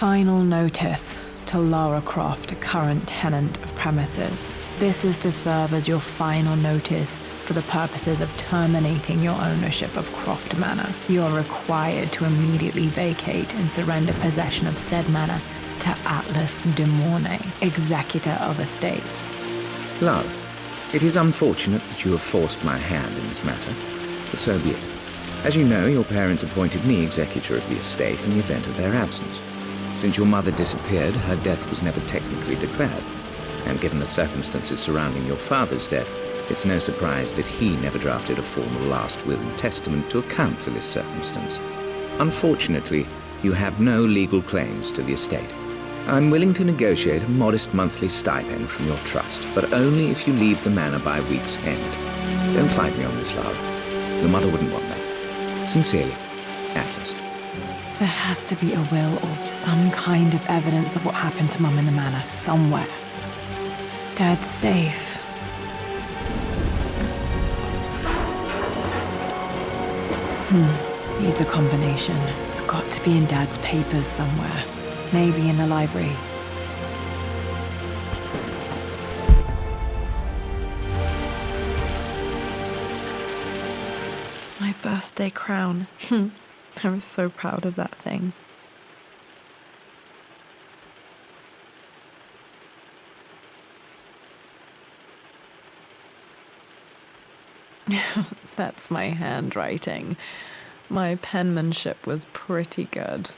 Final notice to Lara Croft, a current tenant of premises. This is to serve as your final notice for the purposes of terminating your ownership of Croft Manor. You are required to immediately vacate and surrender possession of said manor to Atlas de Mornay, executor of estates. Lara, it is unfortunate that you have forced my hand in this matter, but so be it. As you know, your parents appointed me executor of the estate in the event of their absence. Since your mother disappeared, her death was never technically declared. And given the circumstances surrounding your father's death, it's no surprise that he never drafted a formal last will and testament to account for this circumstance. Unfortunately, you have no legal claims to the estate. I'm willing to negotiate a modest monthly stipend from your trust, but only if you leave the manor by week's end. Don't fight me on this, Lara. Your mother wouldn't want that. Sincerely, Atlas. There has to be a will or some kind of evidence of what happened to Mum in the manor, somewhere. Dad's safe. Needs a combination. It's got to be in Dad's papers somewhere. Maybe in the library. My birthday crown. I was so proud of that thing. That's my handwriting. My penmanship was pretty good.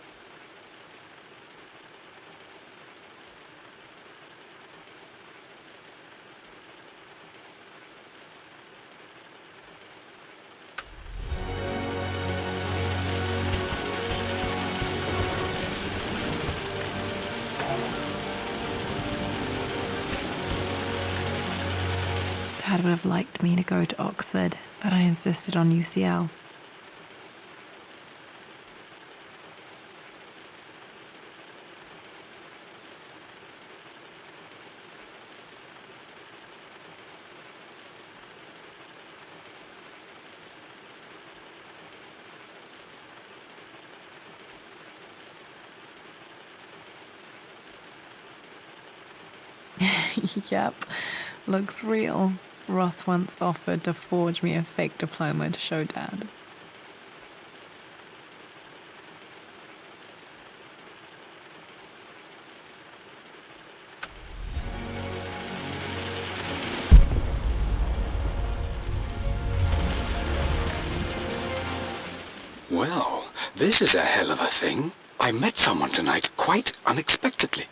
Dad would have liked me to go to Oxford, but I insisted on UCL. Yep, looks real. Roth once offered to forge me a fake diploma to show Dad. Well, this is a hell of a thing. I met someone tonight quite unexpectedly.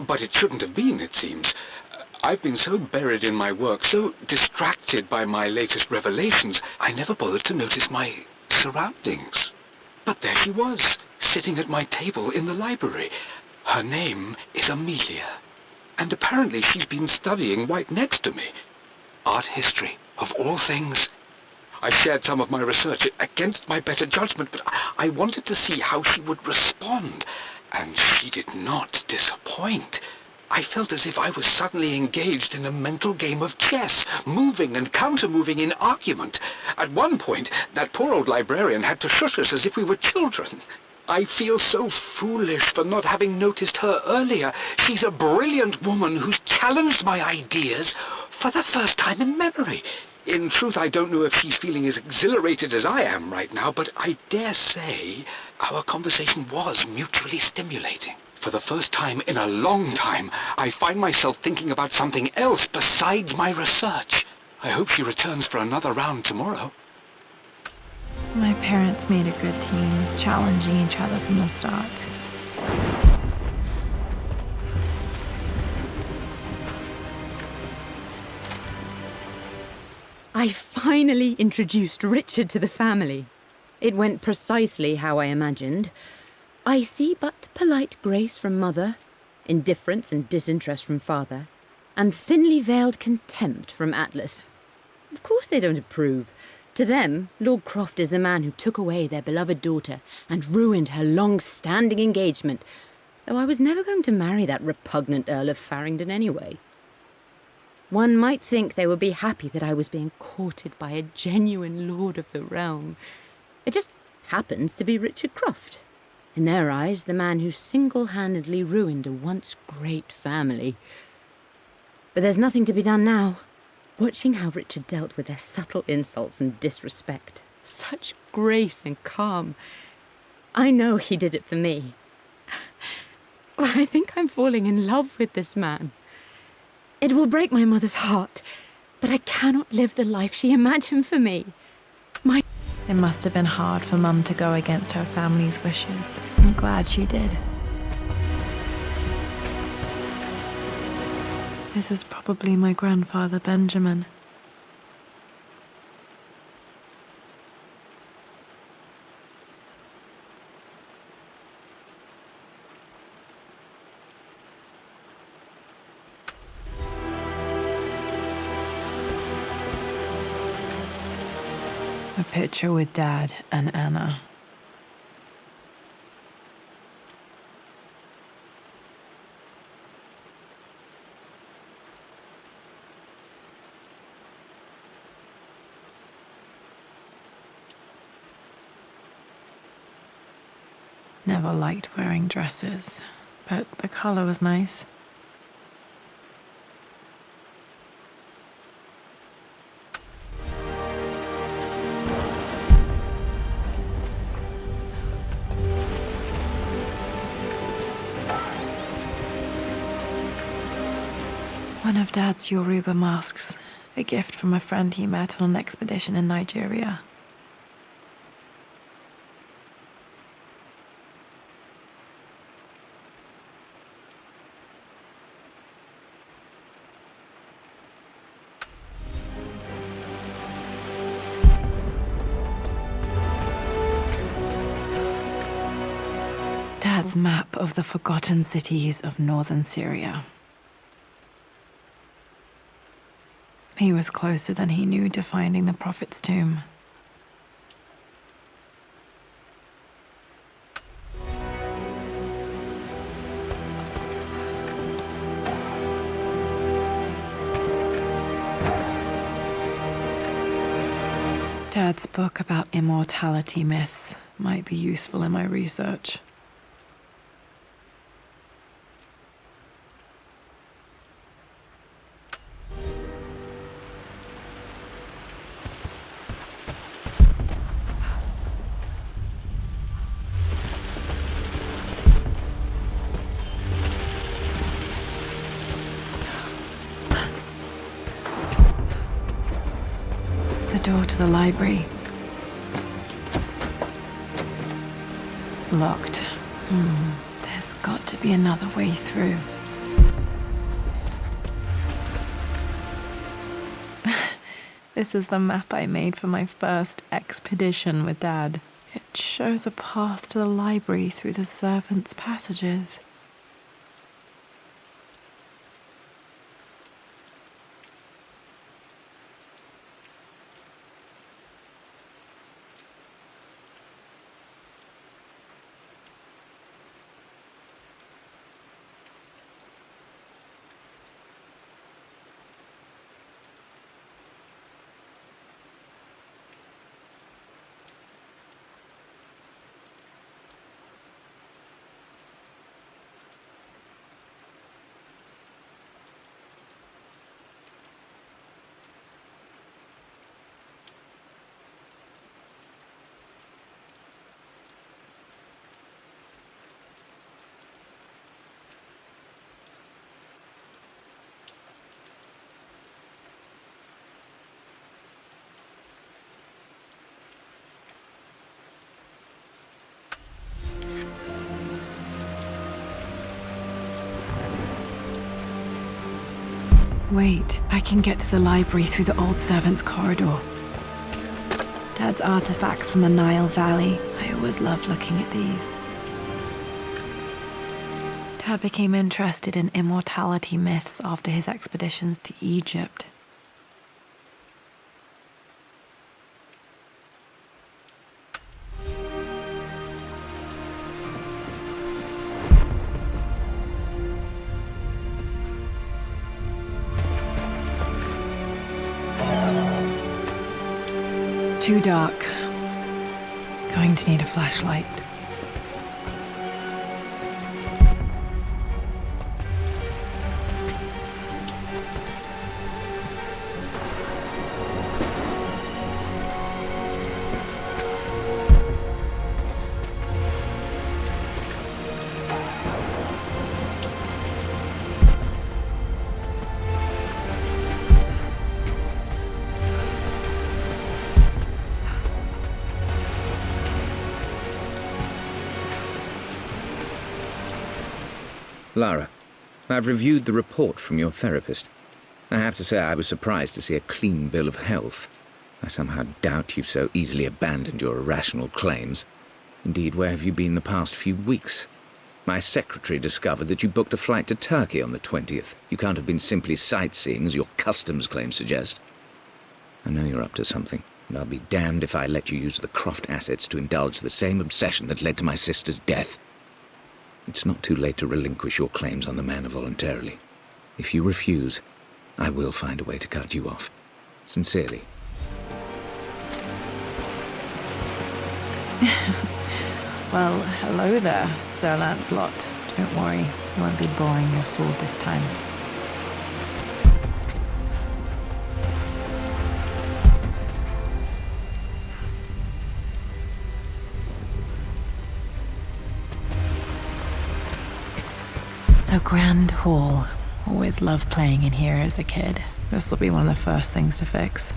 But it shouldn't have been, it seems. I've been so buried in my work, so distracted by my latest revelations, I never bothered to notice my surroundings. But there she was, sitting at my table in the library. Her name is Amelia, and apparently she's been studying right next to me. Art history, of all things. I shared some of my research against my better judgment, but I wanted to see how she would respond, and she did not disappoint. I felt as if I was suddenly engaged in a mental game of chess, moving and counter-moving in argument. At one point, that poor old librarian had to shush us as if we were children. I feel so foolish for not having noticed her earlier. She's a brilliant woman who's challenged my ideas for the first time in memory. In truth, I don't know if she's feeling as exhilarated as I am right now, but I dare say our conversation was mutually stimulating. For the first time in a long time, I find myself thinking about something else besides my research. I hope she returns for another round tomorrow. My parents made a good team, challenging each other from the start. I finally introduced Richard to the family. It went precisely how I imagined. Icy but polite grace from mother, indifference and disinterest from father, and thinly veiled contempt from Atlas. Of course they don't approve. To them, Lord Croft is the man who took away their beloved daughter and ruined her long-standing engagement, though I was never going to marry that repugnant Earl of Farringdon anyway. One might think they would be happy that I was being courted by a genuine lord of the realm. It just happens to be Richard Croft. In their eyes, the man who single-handedly ruined a once great family. But there's nothing to be done now. Watching how Richard dealt with their subtle insults and disrespect. Such grace and calm. I know he did it for me. I think I'm falling in love with this man. It will break my mother's heart, but I cannot live the life she imagined for me. It must have been hard for Mum to go against her family's wishes. I'm glad she did. This is probably my grandfather Benjamin. A picture with Dad and Anna. Never liked wearing dresses, but the color was nice. One of Dad's Yoruba masks, a gift from a friend he met on an expedition in Nigeria. Dad's map of the forgotten cities of northern Syria. He was closer than he knew to finding the Prophet's tomb. Dad's book about immortality myths might be useful in my research. The door to the library. Locked. There's got to be another way through. This is the map I made for my first expedition with Dad. It shows a path to the library through the servants' passages. Wait, I can get to the library through the old servants' corridor. Dad's artifacts from the Nile Valley. I always loved looking at these. Dad became interested in immortality myths after his expeditions to Egypt. Too dark. Going to need a flashlight. Lara, I've reviewed the report from your therapist. I have to say I was surprised to see a clean bill of health. I somehow doubt you've so easily abandoned your irrational claims. Indeed, where have you been the past few weeks? My secretary discovered that you booked a flight to Turkey on the 20th. You can't have been simply sightseeing, as your customs claims suggest. I know you're up to something, and I'll be damned if I let you use the Croft assets to indulge the same obsession that led to my sister's death. It's not too late to relinquish your claims on the manor voluntarily. If you refuse, I will find a way to cut you off. Sincerely. Well, hello there, Sir Lancelot. Don't worry, you won't be boring your sword this time. The Grand Hall. Always loved playing in here as a kid. This will be one of the first things to fix.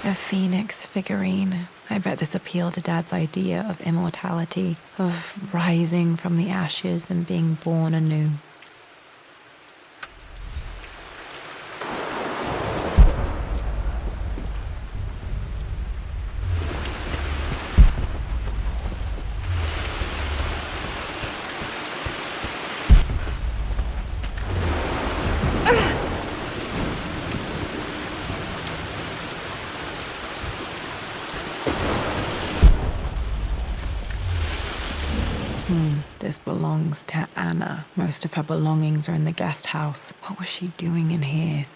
A phoenix figurine. I bet this appealed to Dad's idea of immortality, of rising from the ashes and being born anew. This belongs to Anna. Most of her belongings are in the guest house. What was she doing in here?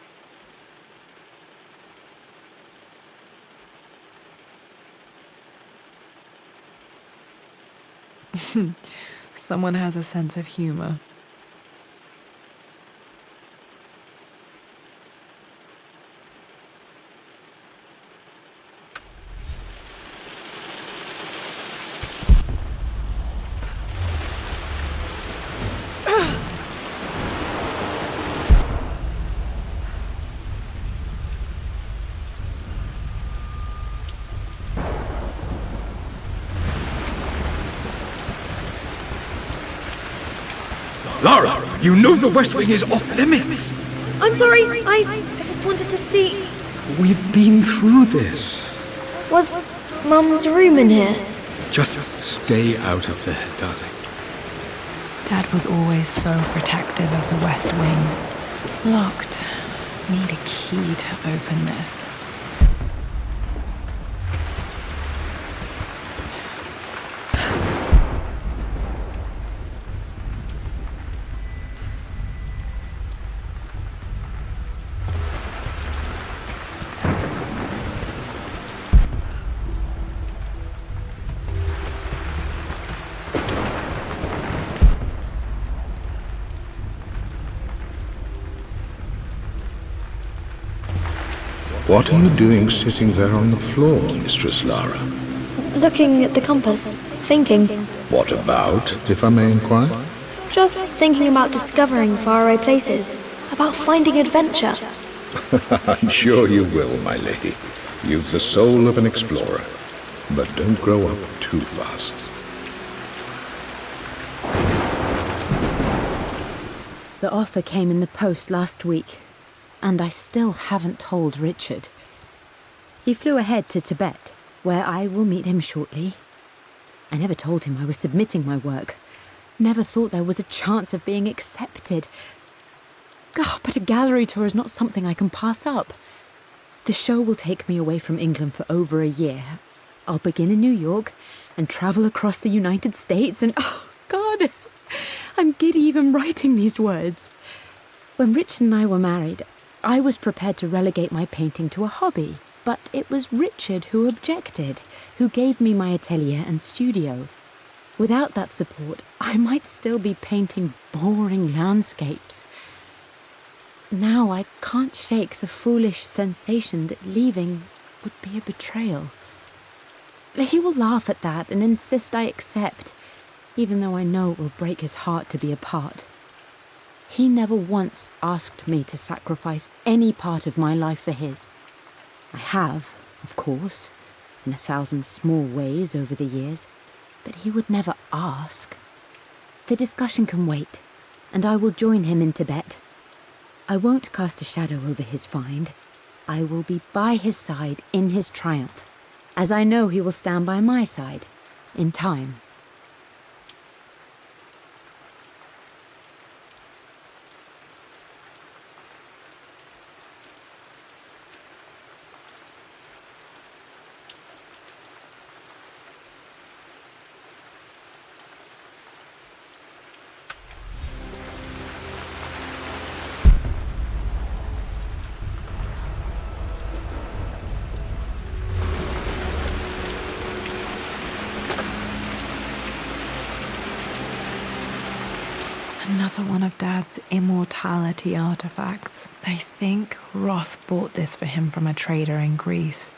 Someone has a sense of humor. Lara, you know the West Wing is off limits. I'm sorry, I just wanted to see... We've been through this. Was Mum's room in here? Just stay out of there, darling. Dad was always so protective of the West Wing. Locked. Need a key to open this. What are you doing sitting there on the floor, Mistress Lara? Looking at the compass, thinking. What about, if I may inquire? Just thinking about discovering faraway places, about finding adventure. I'm sure you will, my lady. You've the soul of an explorer. But don't grow up too fast. The offer came in the post last week, and I still haven't told Richard. He flew ahead to Tibet, where I will meet him shortly. I never told him I was submitting my work. Never thought there was a chance of being accepted. But a gallery tour is not something I can pass up. The show will take me away from England for over a year. I'll begin in New York and travel across the United States and, oh God, I'm giddy even writing these words. When Richard and I were married, I was prepared to relegate my painting to a hobby, but it was Richard who objected, who gave me my atelier and studio. Without that support, I might still be painting boring landscapes. Now I can't shake the foolish sensation that leaving would be a betrayal. He will laugh at that and insist I accept, even though I know it will break his heart to be apart. He never once asked me to sacrifice any part of my life for his. I have, of course, in 1,000 small ways over the years, but he would never ask. The discussion can wait, and I will join him in Tibet. I won't cast a shadow over his find. I will be by his side in his triumph, as I know he will stand by my side, in time. Another one of Dad's immortality artifacts. I think Roth bought this for him from a trader in Greece.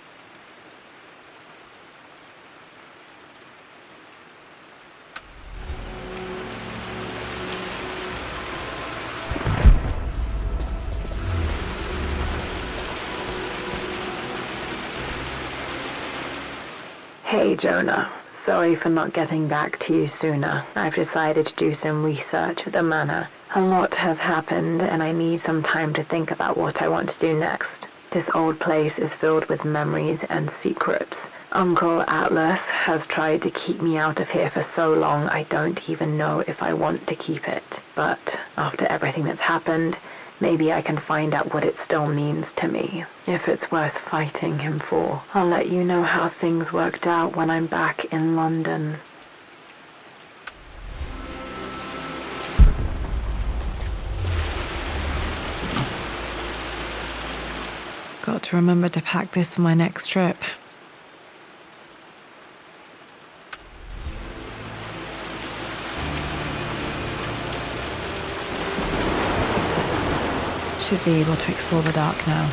Hey, Jonah. Sorry for not getting back to you sooner. I've decided to do some research at the manor. A lot has happened, and I need some time to think about what I want to do next. This old place is filled with memories and secrets. Uncle Atlas has tried to keep me out of here for so long I don't even know if I want to keep it. But after everything that's happened, maybe I can find out what it still means to me, if it's worth fighting him for. I'll let you know how things worked out when I'm back in London. Got to remember to pack this for my next trip. Should be able to explore the dark now.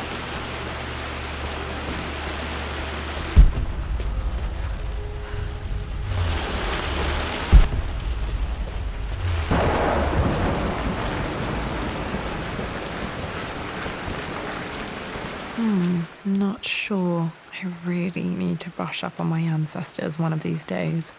Not sure. I really need to brush up on my ancestors one of these days.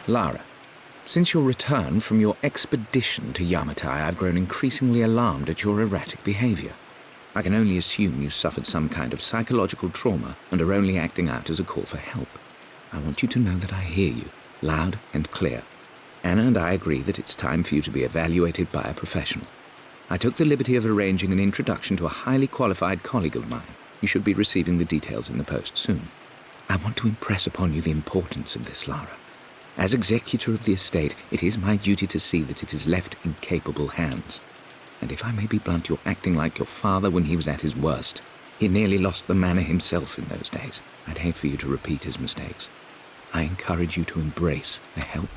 Lara, since your return from your expedition to Yamatai, I've grown increasingly alarmed at your erratic behavior. I can only assume you suffered some kind of psychological trauma and are only acting out as a call for help. I want you to know that I hear you, loud and clear. Anna and I agree that it's time for you to be evaluated by a professional. I took the liberty of arranging an introduction to a highly qualified colleague of mine. You should be receiving the details in the post soon. I want to impress upon you the importance of this, Lara. As executor of the estate, it is my duty to see that it is left in capable hands. And if I may be blunt, you're acting like your father when he was at his worst. He nearly lost the manor himself in those days. I'd hate for you to repeat his mistakes. I encourage you to embrace the help.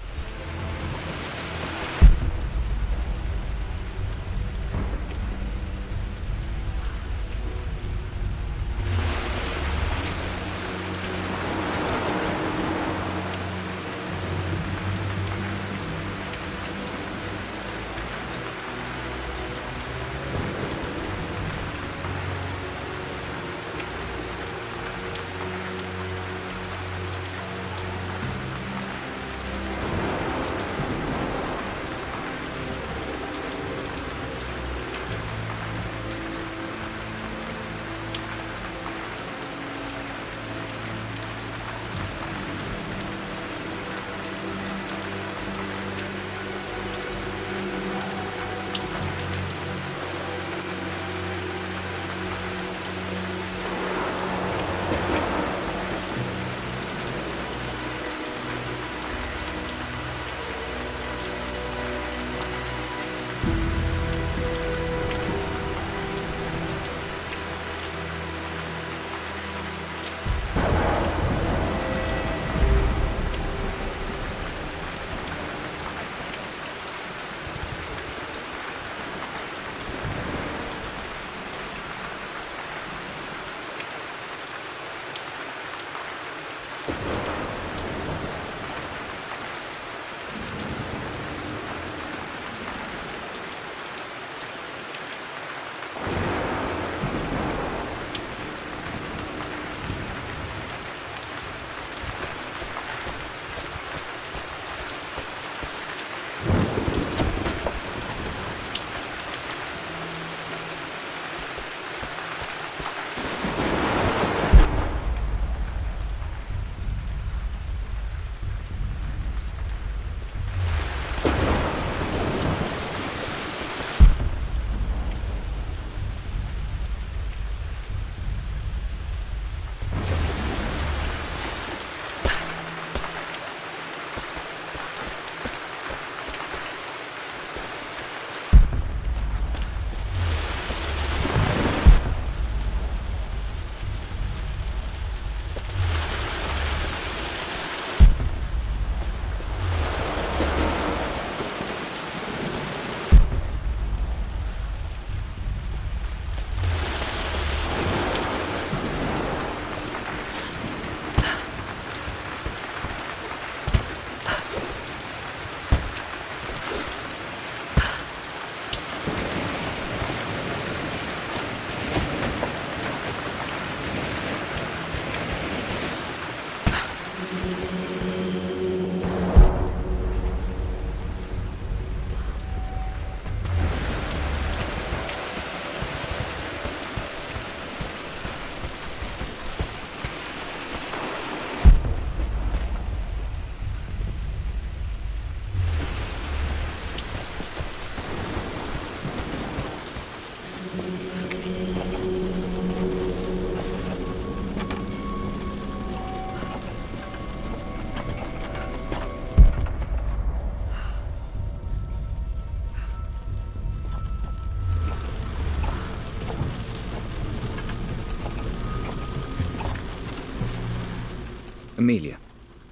Amelia,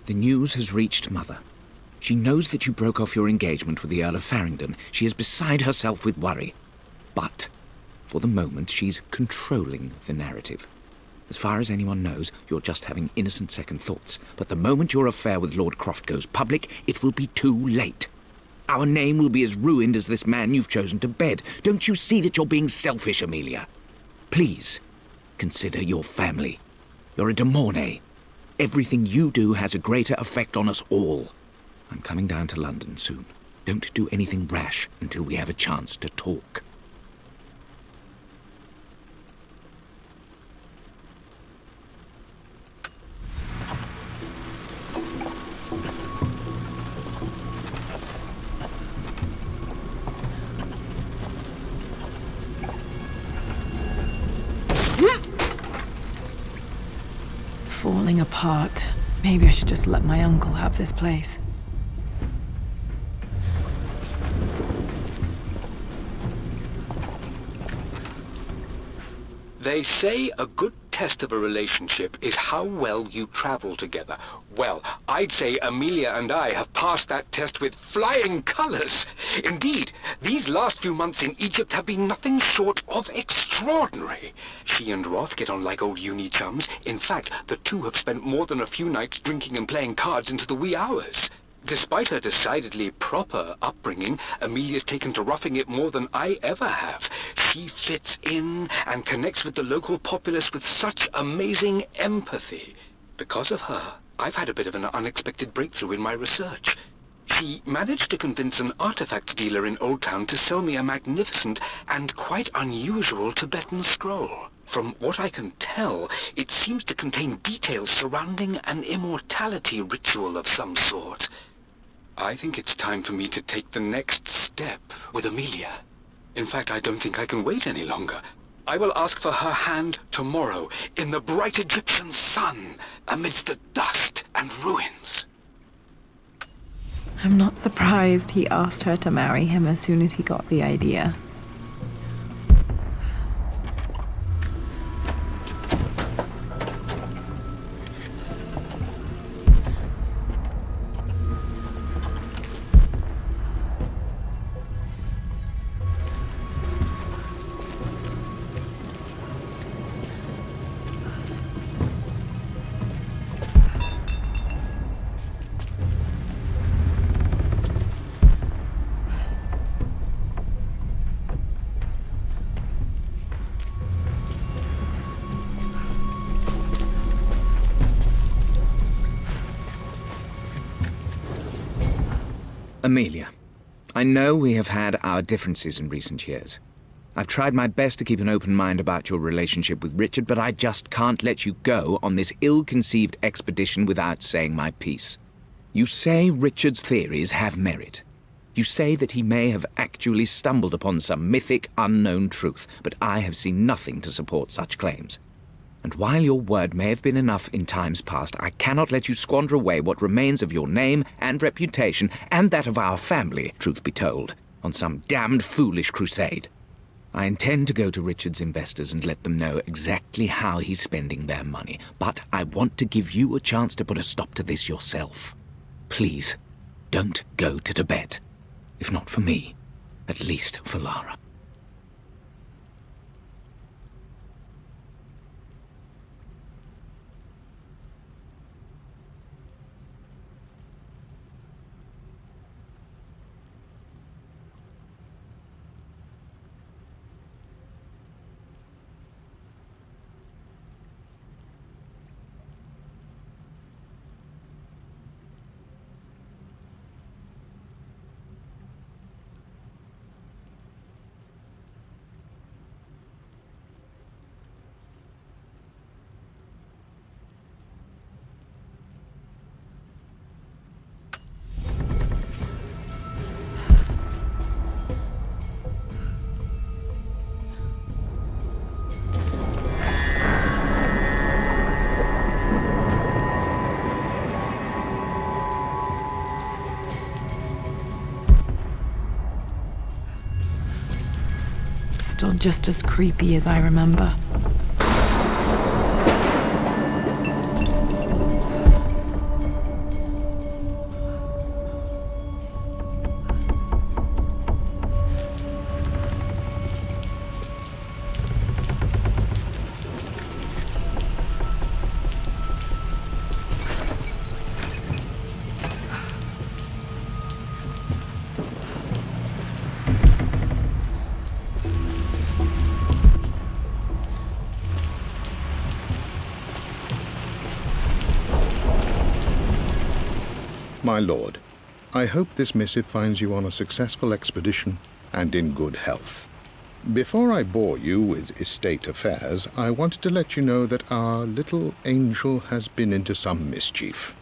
the news has reached Mother. She knows that you broke off your engagement with the Earl of Farringdon. She is beside herself with worry. But, for the moment, she's controlling the narrative. As far as anyone knows, you're just having innocent second thoughts. But the moment your affair with Lord Croft goes public, it will be too late. Our name will be as ruined as this man you've chosen to bed. Don't you see that you're being selfish, Amelia? Please, consider your family. You're a de Mornay. Everything you do has a greater effect on us all. I'm coming down to London soon. Don't do anything rash until we have a chance to talk. Falling apart. Maybe I should just let my uncle have this place. They say a good test of a relationship is how well you travel together. Well, I'd say Amelia and I have passed that test with flying colors. Indeed, these last few months in Egypt have been nothing short of extraordinary. She and Roth get on like old uni chums. In fact, the two have spent more than a few nights drinking and playing cards into the wee hours. Despite her decidedly proper upbringing, Amelia's taken to roughing it more than I ever have. She fits in and connects with the local populace with such amazing empathy. Because of her, I've had a bit of an unexpected breakthrough in my research. She managed to convince an artifact dealer in Old Town to sell me a magnificent and quite unusual Tibetan scroll. From what I can tell, it seems to contain details surrounding an immortality ritual of some sort. I think it's time for me to take the next step with Amelia. In fact, I don't think I can wait any longer. I will ask for her hand tomorrow in the bright Egyptian sun amidst the dust and ruins. I'm not surprised he asked her to marry him as soon as he got the idea. Amelia, I know we have had our differences in recent years. I've tried my best to keep an open mind about your relationship with Richard, but I just can't let you go on this ill-conceived expedition without saying my piece. You say Richard's theories have merit. You say that he may have actually stumbled upon some mythic, unknown truth, but I have seen nothing to support such claims. And while your word may have been enough in times past, I cannot let you squander away what remains of your name and reputation, and that of our family, truth be told, on some damned foolish crusade. I intend to go to Richard's investors and let them know exactly how he's spending their money, but I want to give you a chance to put a stop to this yourself. Please, don't go to Tibet. If not for me, at least for Lara. Still just as creepy as I remember. My lord, I hope this missive finds you on a successful expedition and in good health. Before I bore you with estate affairs, I wanted to let you know that our little angel has been into some mischief.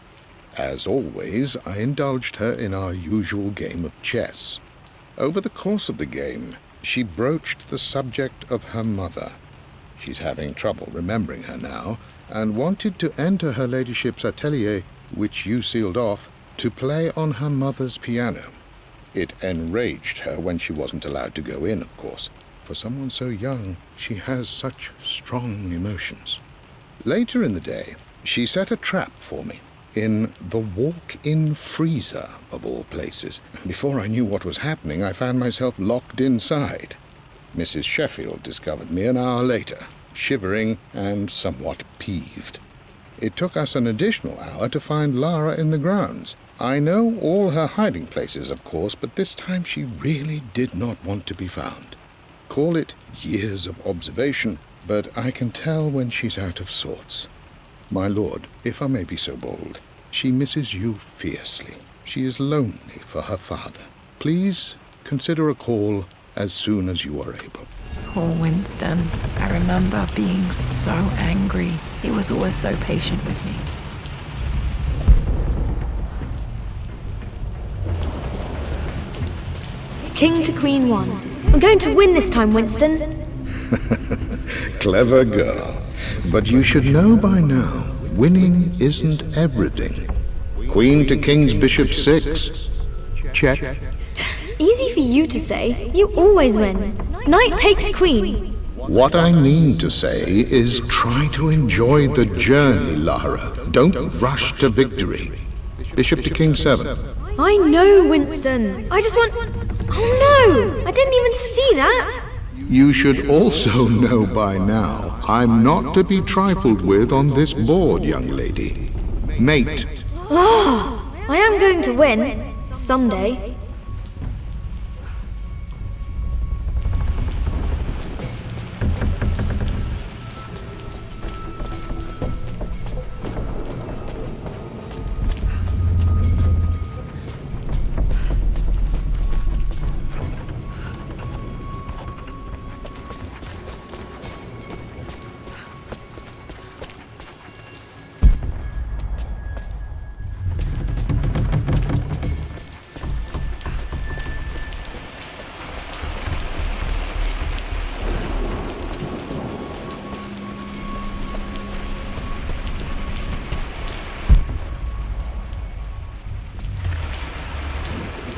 As always, I indulged her in our usual game of chess. Over the course of the game, she broached the subject of her mother. She's having trouble remembering her now, and wanted to enter her ladyship's atelier, which you sealed off, to play on her mother's piano. It enraged her when she wasn't allowed to go in, of course. For someone so young, she has such strong emotions. Later in the day, she set a trap for me in the walk-in freezer, of all places. Before I knew what was happening, I found myself locked inside. Mrs. Sheffield discovered me an hour later, shivering and somewhat peeved. It took us an additional hour to find Lara in the grounds. I know all her hiding places, of course, but this time she really did not want to be found. Call it years of observation, but I can tell when she's out of sorts. My lord, if I may be so bold, she misses you fiercely. She is lonely for her father. Please consider a call as soon as you are able. Poor Winston. I remember being so angry. He was always so patient with me. King to Queen 1. I'm going to win this time, Winston. Clever girl. But you should know by now, winning isn't everything. Queen to King's Bishop 6. Check. Easy for you to say. You always win. Knight takes Queen. What I mean to say is try to enjoy the journey, Lara. Don't rush to victory. Bishop to King 7. I know, Winston. I just want... Oh no! I didn't even see that! You should also know by now, I'm not to be trifled with on this board, young lady. Mate. Oh, I am going to win. Someday.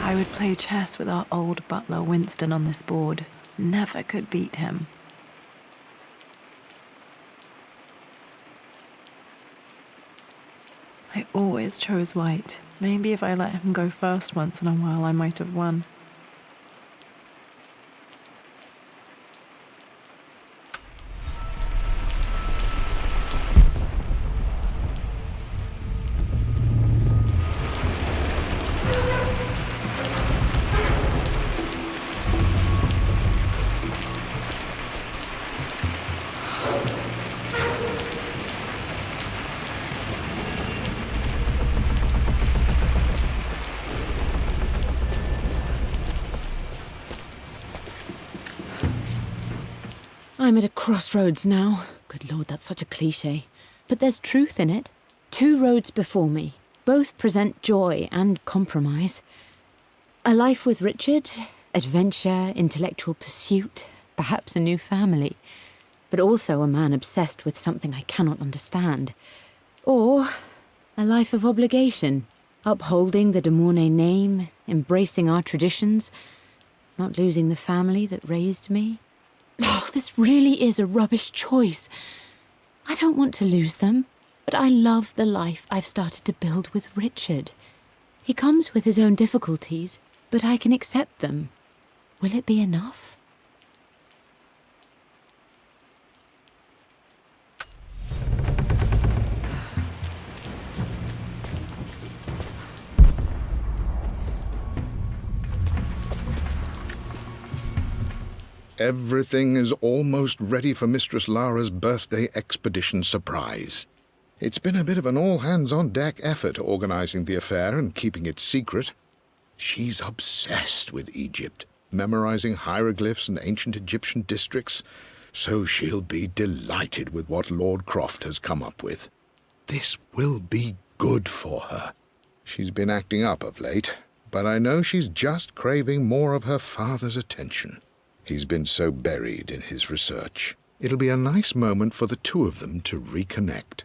I would play chess with our old butler Winston on this board. Never could beat him. I always chose white. Maybe if I let him go first once in a while, I might have won. I'm at a crossroads now. Good Lord, that's such a cliché. But there's truth in it. 2 roads before me. Both present joy and compromise. A life with Richard, adventure, intellectual pursuit, perhaps a new family. But also a man obsessed with something I cannot understand. Or a life of obligation, upholding the de Mornay name, embracing our traditions, not losing the family that raised me. Oh, this really is a rubbish choice. I don't want to lose them, but I love the life I've started to build with Richard. He comes with his own difficulties, but I can accept them. Will it be enough? Everything is almost ready for Mistress Lara's birthday expedition surprise. It's been a bit of an all-hands-on-deck effort organizing the affair and keeping it secret. She's obsessed with Egypt, memorizing hieroglyphs and ancient Egyptian districts, so she'll be delighted with what Lord Croft has come up with. This will be good for her. She's been acting up of late, but I know she's just craving more of her father's attention. He's been so buried in his research. It'll be a nice moment for the two of them to reconnect.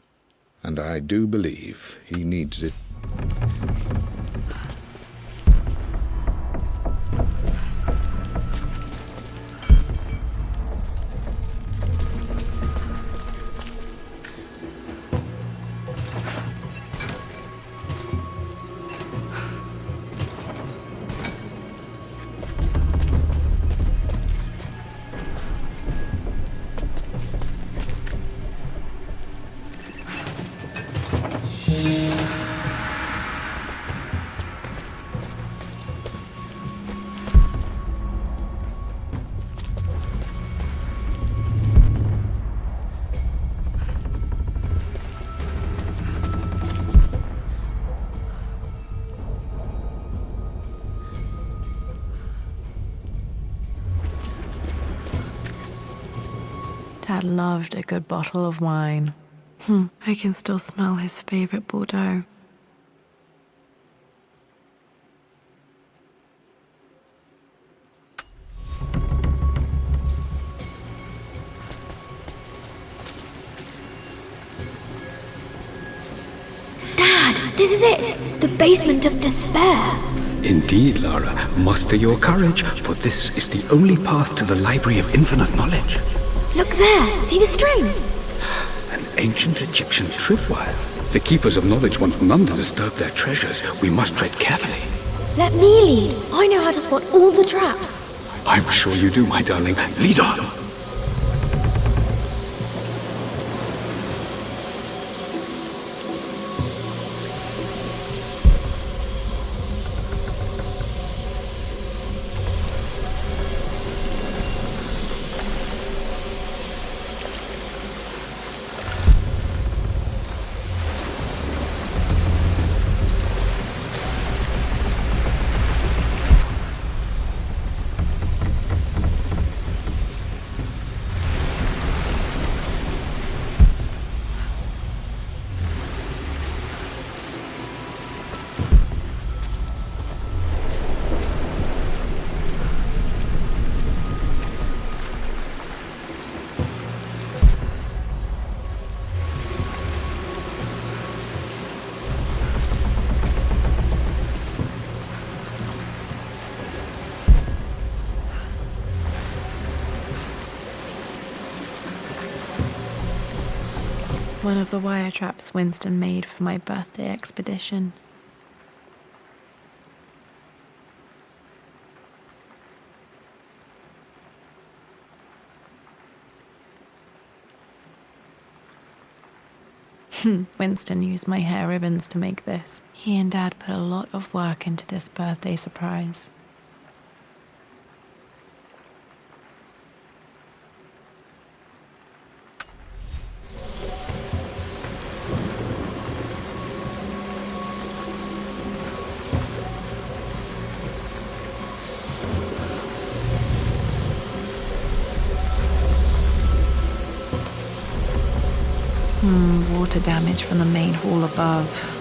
And I do believe he needs it. Dad loved a good bottle of wine. I can still smell his favorite Bordeaux. Dad, this is it! The basement of despair! Indeed, Lara. Muster your courage, for this is the only path to the Library of Infinite Knowledge. Look there! See the string? An ancient Egyptian tripwire. The Keepers of Knowledge want none to disturb their treasures. We must tread carefully. Let me lead. I know how to spot all the traps. I'm sure you do, my darling. Lead on. One of the wire traps Winston made for my birthday expedition. Winston used my hair ribbons to make this. He and Dad put a lot of work into this birthday surprise. Water damage from the main hall above.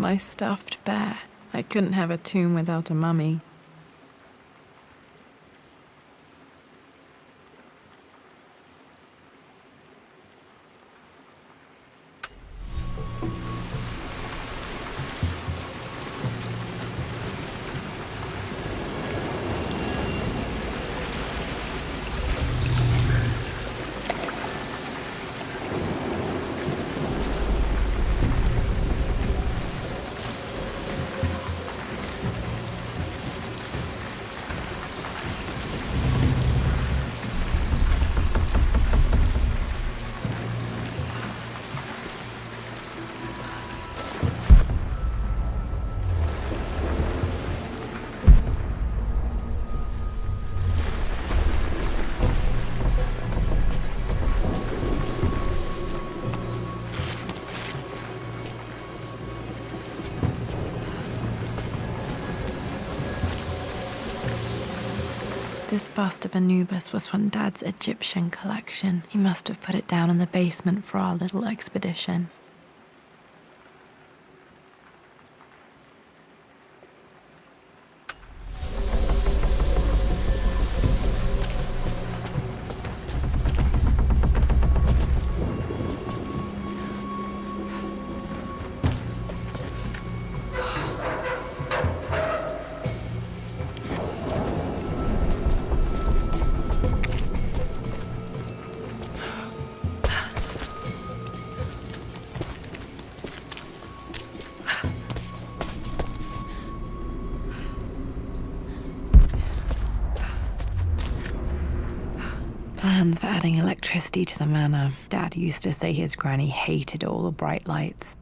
My stuffed bear. I couldn't have a tomb without a mummy. This bust of Anubis was from Dad's Egyptian collection. He must have put it down in the basement for our little expedition. Plans for adding electricity to the manor. Dad used to say his granny hated all the bright lights.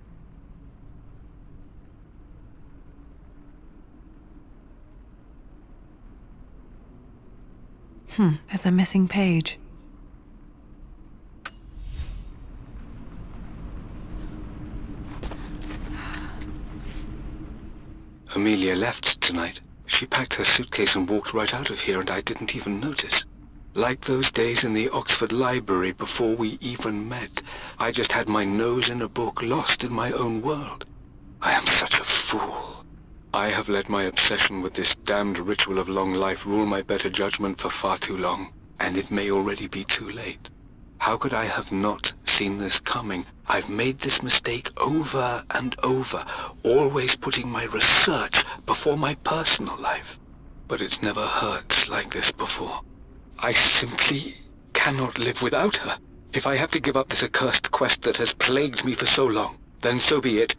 There's a missing page. Amelia left tonight. She packed her suitcase and walked right out of here, and I didn't even notice. Like those days in the Oxford Library before we even met, I just had my nose in a book, lost in my own world. I am such a fool. I have let my obsession with this damned ritual of long life rule my better judgment for far too long, and it may already be too late. How could I have not seen this coming? I've made this mistake over and over, always putting my research before my personal life. But it's never hurt like this before. I simply cannot live without her. If I have to give up this accursed quest that has plagued me for so long, then so be it.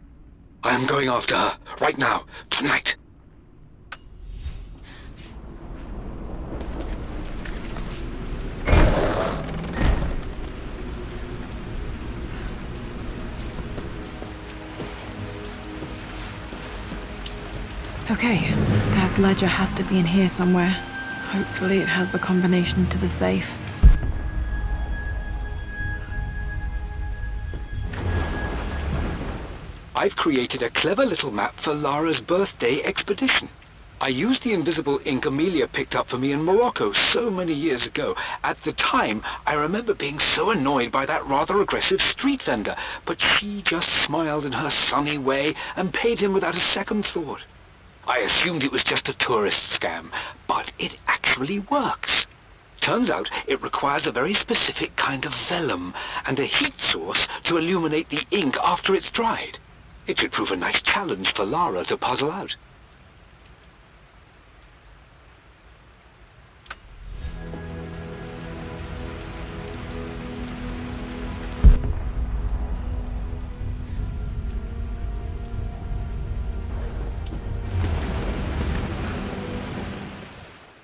I am going after her, right now, tonight. Okay, Dad's ledger has to be in here somewhere. Hopefully it has the combination to the safe. I've created a clever little map for Lara's birthday expedition. I used the invisible ink Amelia picked up for me in Morocco so many years ago. At the time, I remember being so annoyed by that rather aggressive street vendor, but she just smiled in her sunny way and paid him without a second thought. I assumed it was just a tourist scam, but it actually works. Turns out it requires a very specific kind of vellum and a heat source to illuminate the ink after it's dried. It should prove a nice challenge for Lara to puzzle out.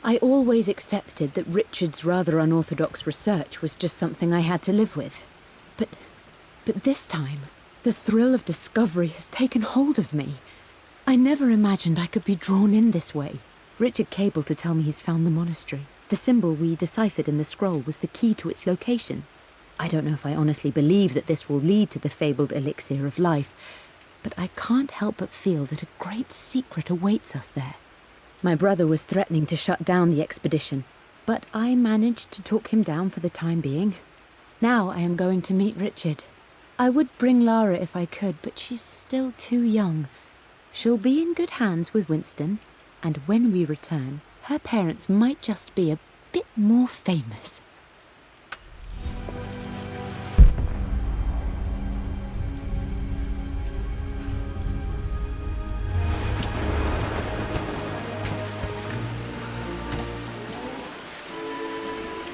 I always accepted that Richard's rather unorthodox research was just something I had to live with. But this time, the thrill of discovery has taken hold of me. I never imagined I could be drawn in this way. Richard cabled to tell me he's found the monastery. The symbol we deciphered in the scroll was the key to its location. I don't know if I honestly believe that this will lead to the fabled elixir of life, but I can't help but feel that a great secret awaits us there. My brother was threatening to shut down the expedition, but I managed to talk him down for the time being. Now I am going to meet Richard. I would bring Lara if I could, but she's still too young, She'll be in good hands with Winston, and when we return, her parents might just be a bit more famous.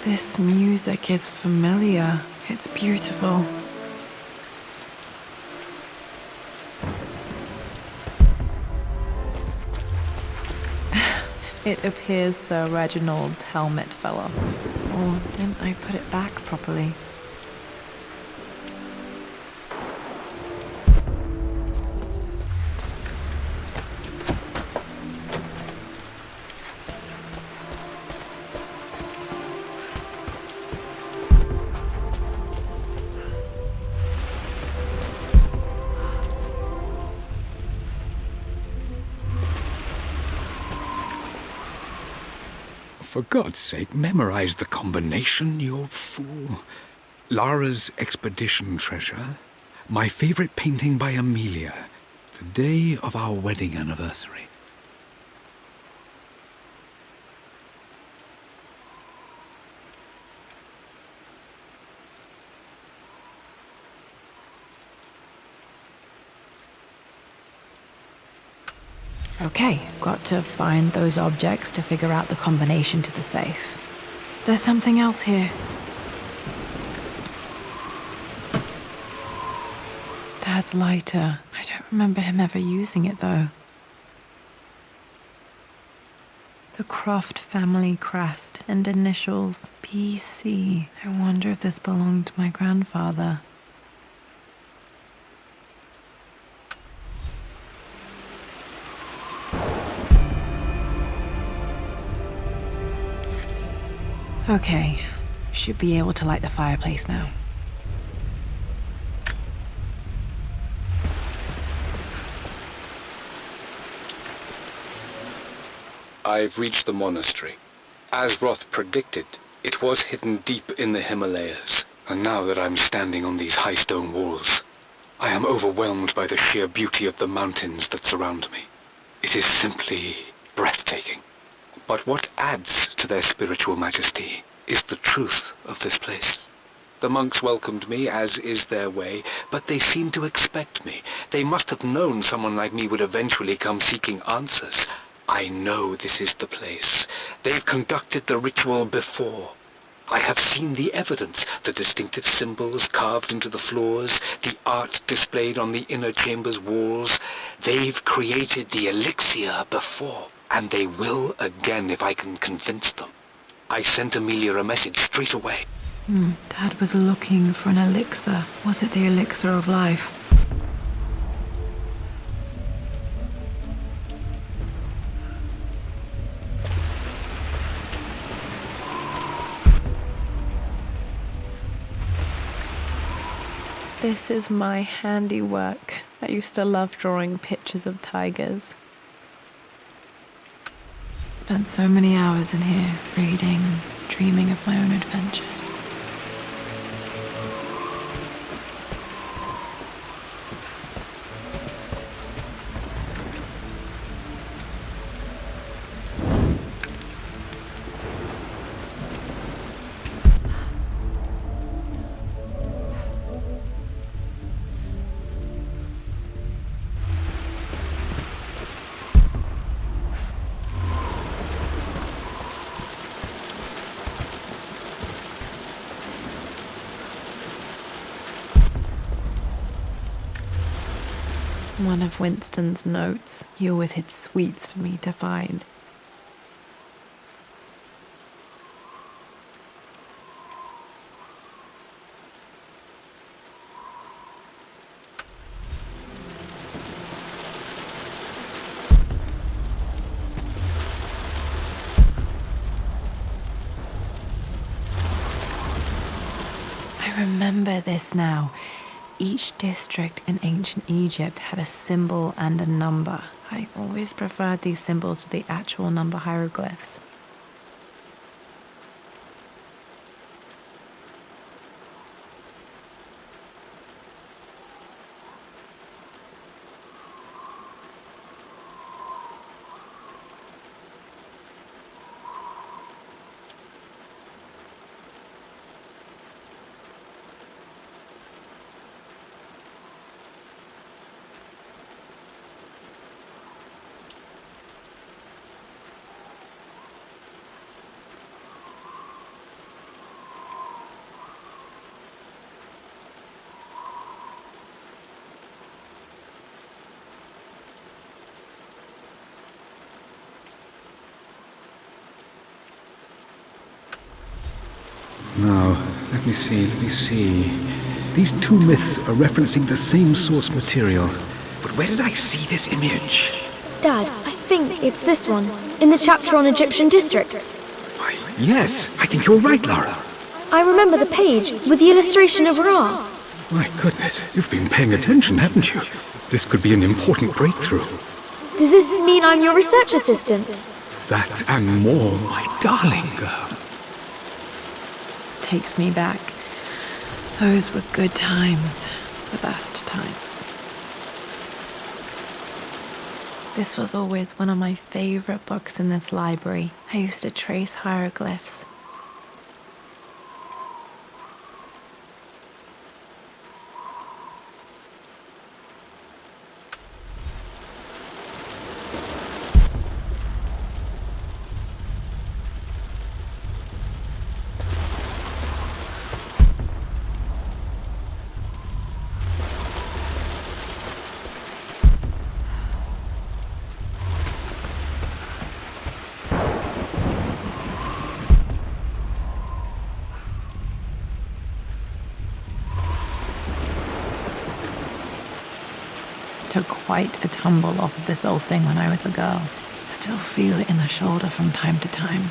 This music is familiar. It's beautiful. It appears Sir Reginald's helmet fell off. Or didn't I put it back properly? For God's sake, memorize the combination, you fool. Lara's expedition treasure, my favorite painting by Amelia, the day of our wedding anniversary. Okay, got to find those objects to figure out the combination to the safe. There's something else here. Dad's lighter. I don't remember him ever using it, though. The Croft family crest and initials PC. I wonder if this belonged to my grandfather. Okay, should be able to light the fireplace now. I've reached the monastery. As Roth predicted, it was hidden deep in the Himalayas. And now that I'm standing on these high stone walls, I am overwhelmed by the sheer beauty of the mountains that surround me. It is simply breathtaking. But what adds to their spiritual majesty is the truth of this place. The monks welcomed me, as is their way, but they seemed to expect me. They must have known someone like me would eventually come seeking answers. I know this is the place. They've conducted the ritual before. I have seen the evidence, the distinctive symbols carved into the floors, the art displayed on the inner chamber's walls. They've created the elixir before. And they will again if I can convince them. I sent Amelia a message straight away. Dad was looking for an elixir. Was it the elixir of life? This is my handiwork. I used to love drawing pictures of tigers. Spent so many hours in here, reading, dreaming of my own adventures. One of Winston's notes. He always hid sweets for me to find. I remember this now. Each district in ancient Egypt had a symbol and a number. I always preferred these symbols to the actual number hieroglyphs. Now, let me see. These two myths are referencing the same source material. But where did I see this image? Dad, I think it's this one, in the chapter on Egyptian districts. Why, yes, I think you're right, Lara. I remember the page with the illustration of Ra. My goodness, you've been paying attention, haven't you? This could be an important breakthrough. Does this mean I'm your research assistant? That and more, my darling girl. Takes me back. Those were good times. The best times. This was always one of my favorite books in this library. I used to trace hieroglyphs. Took quite a tumble off of this old thing when I was a girl. Still feel it in the shoulder from time to time.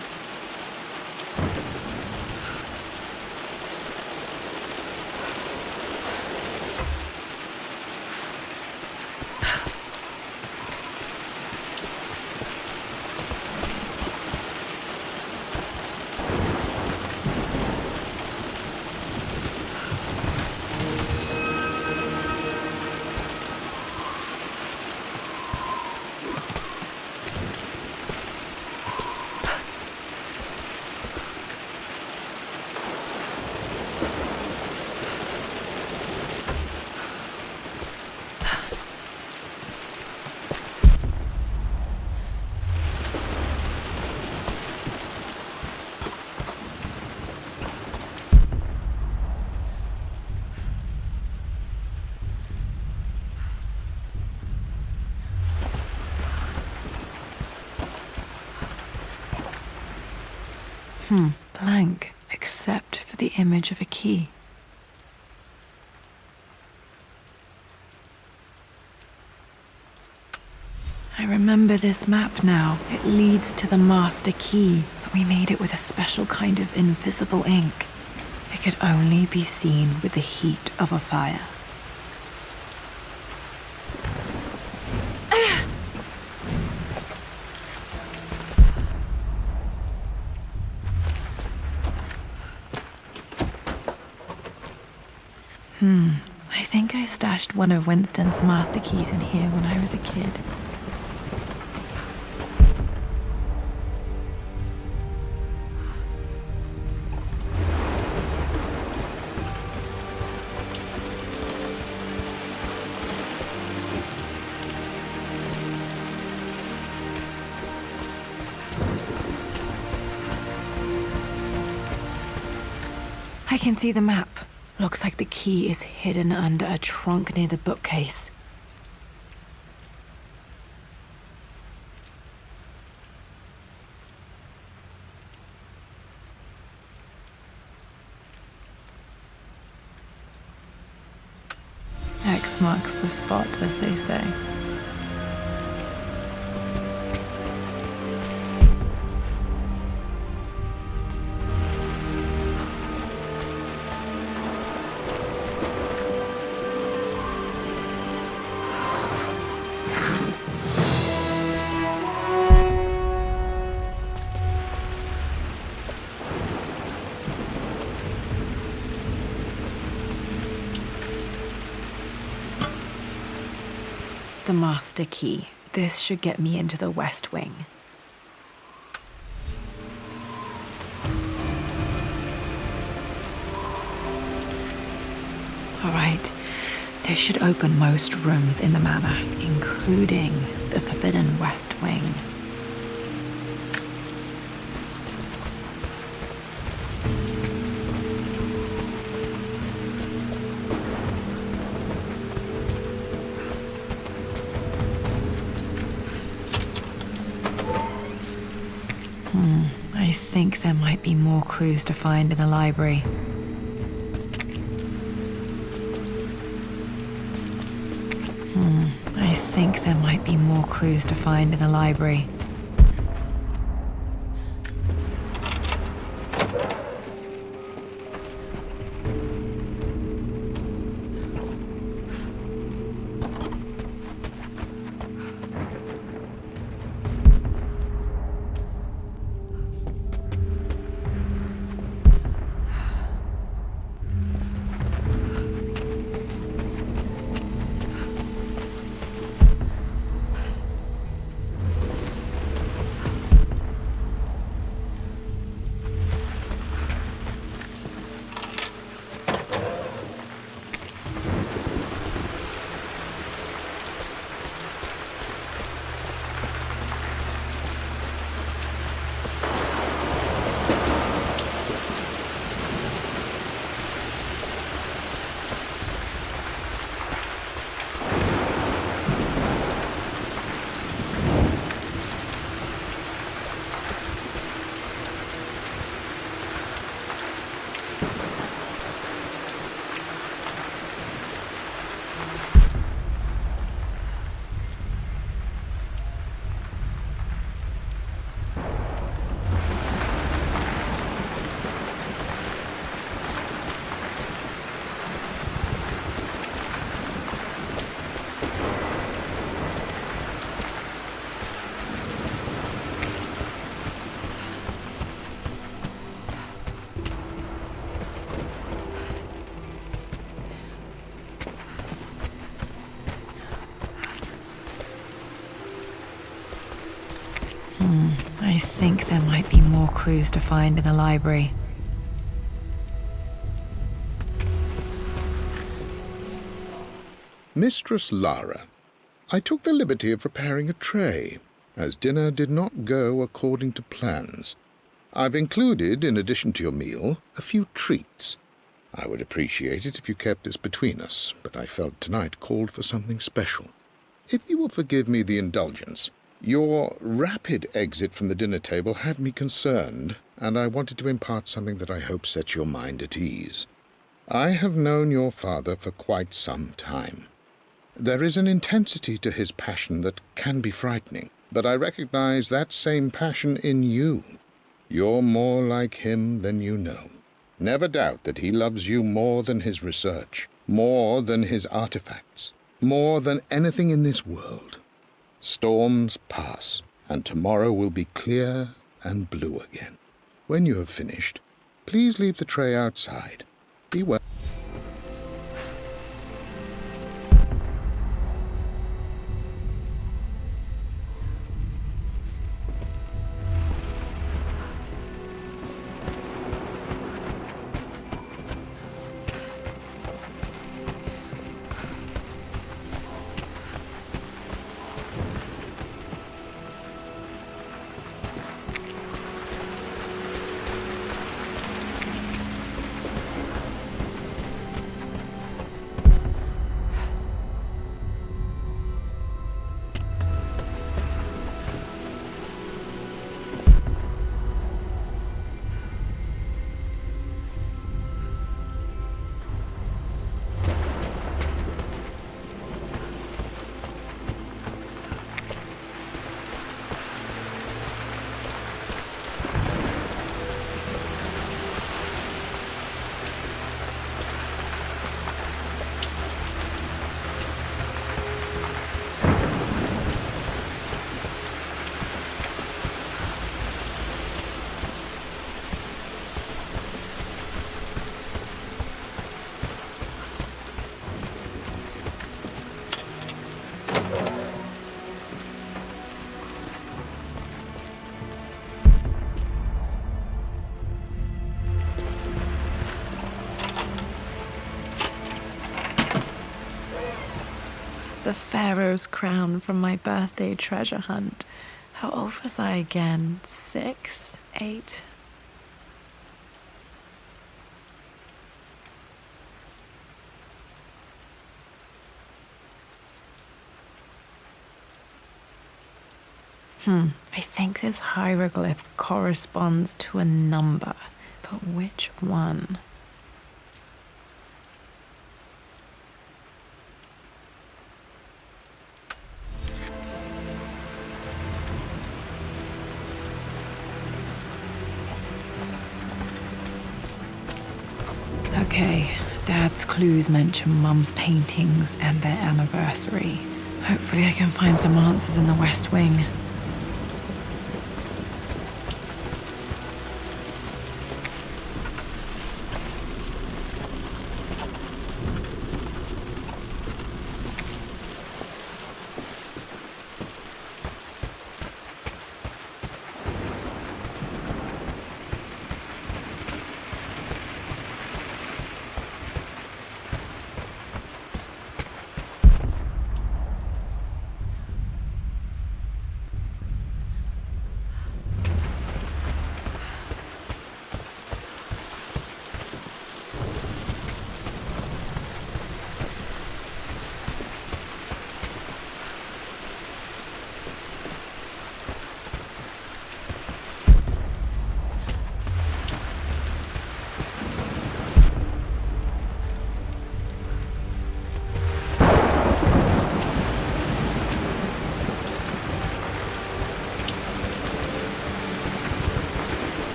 Blank, except for the image of a key. I remember this map now. It leads to the master key, but we made it with a special kind of invisible ink. It could only be seen with the heat of a fire. I think I stashed one of Winston's master keys in here when I was a kid. I can see the map. Looks like the key is hidden under a trunk near the bookcase. X marks the spot, as they say. The master key. This should get me into the West Wing. Alright, this should open most rooms in the manor, including the Forbidden West Wing. I think there might might be more clues to find in the library. I think there might be more clues to find in the library. I think there might be more clues to find in the library. Mistress Lara, I took the liberty of preparing a tray, as dinner did not go according to plans. I've included, in addition to your meal, a few treats. I would appreciate it if you kept this between us, but I felt tonight called for something special. If you will forgive me the indulgence, your rapid exit from the dinner table had me concerned, and I wanted to impart something that I hope sets your mind at ease. I have known your father for quite some time. There is an intensity to his passion that can be frightening, but I recognize that same passion in you. You're more like him than you know. Never doubt that he loves you more than his research, more than his artifacts, more than anything in this world. Storms pass, and tomorrow will be clear and blue again. When you have finished, please leave the tray outside. Be well. The Pharaoh's crown from my birthday treasure hunt. How old was I again? 6? 8? I think this hieroglyph corresponds to a number, but which one? Okay, Dad's clues mention Mum's paintings and their anniversary. Hopefully I can find some answers in the West Wing.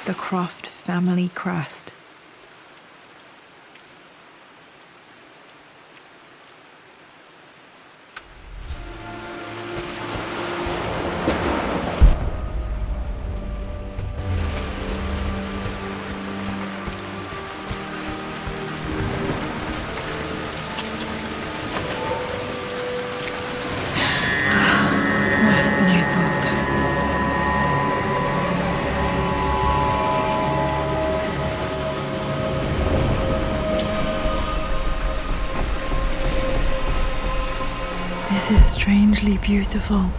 The Croft family crest. Worse than I thought. This is strangely beautiful.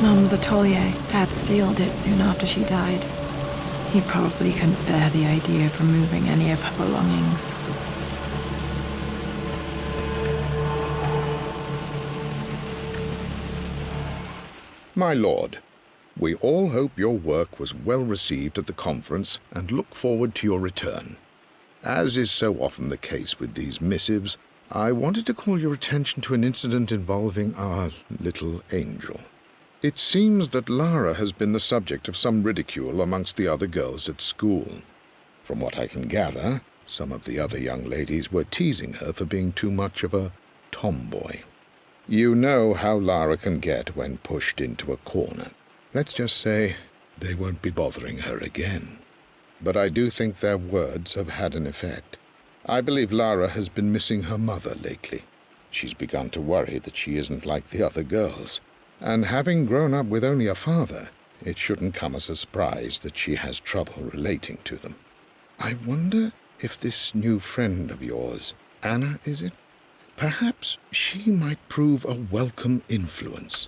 Mum's atelier. Dad sealed it soon after she died. He probably couldn't bear the idea of removing any of her belongings. My lord, we all hope your work was well received at the conference and look forward to your return. As is so often the case with these missives, I wanted to call your attention to an incident involving our little angel. It seems that Lara has been the subject of some ridicule amongst the other girls at school. From what I can gather, some of the other young ladies were teasing her for being too much of a tomboy. You know how Lara can get when pushed into a corner. Let's just say they won't be bothering her again. But I do think their words have had an effect. I believe Lara has been missing her mother lately. She's begun to worry that she isn't like the other girls. And having grown up with only a father, it shouldn't come as a surprise that she has trouble relating to them. I wonder if this new friend of yours, Anna, is it? Perhaps she might prove a welcome influence.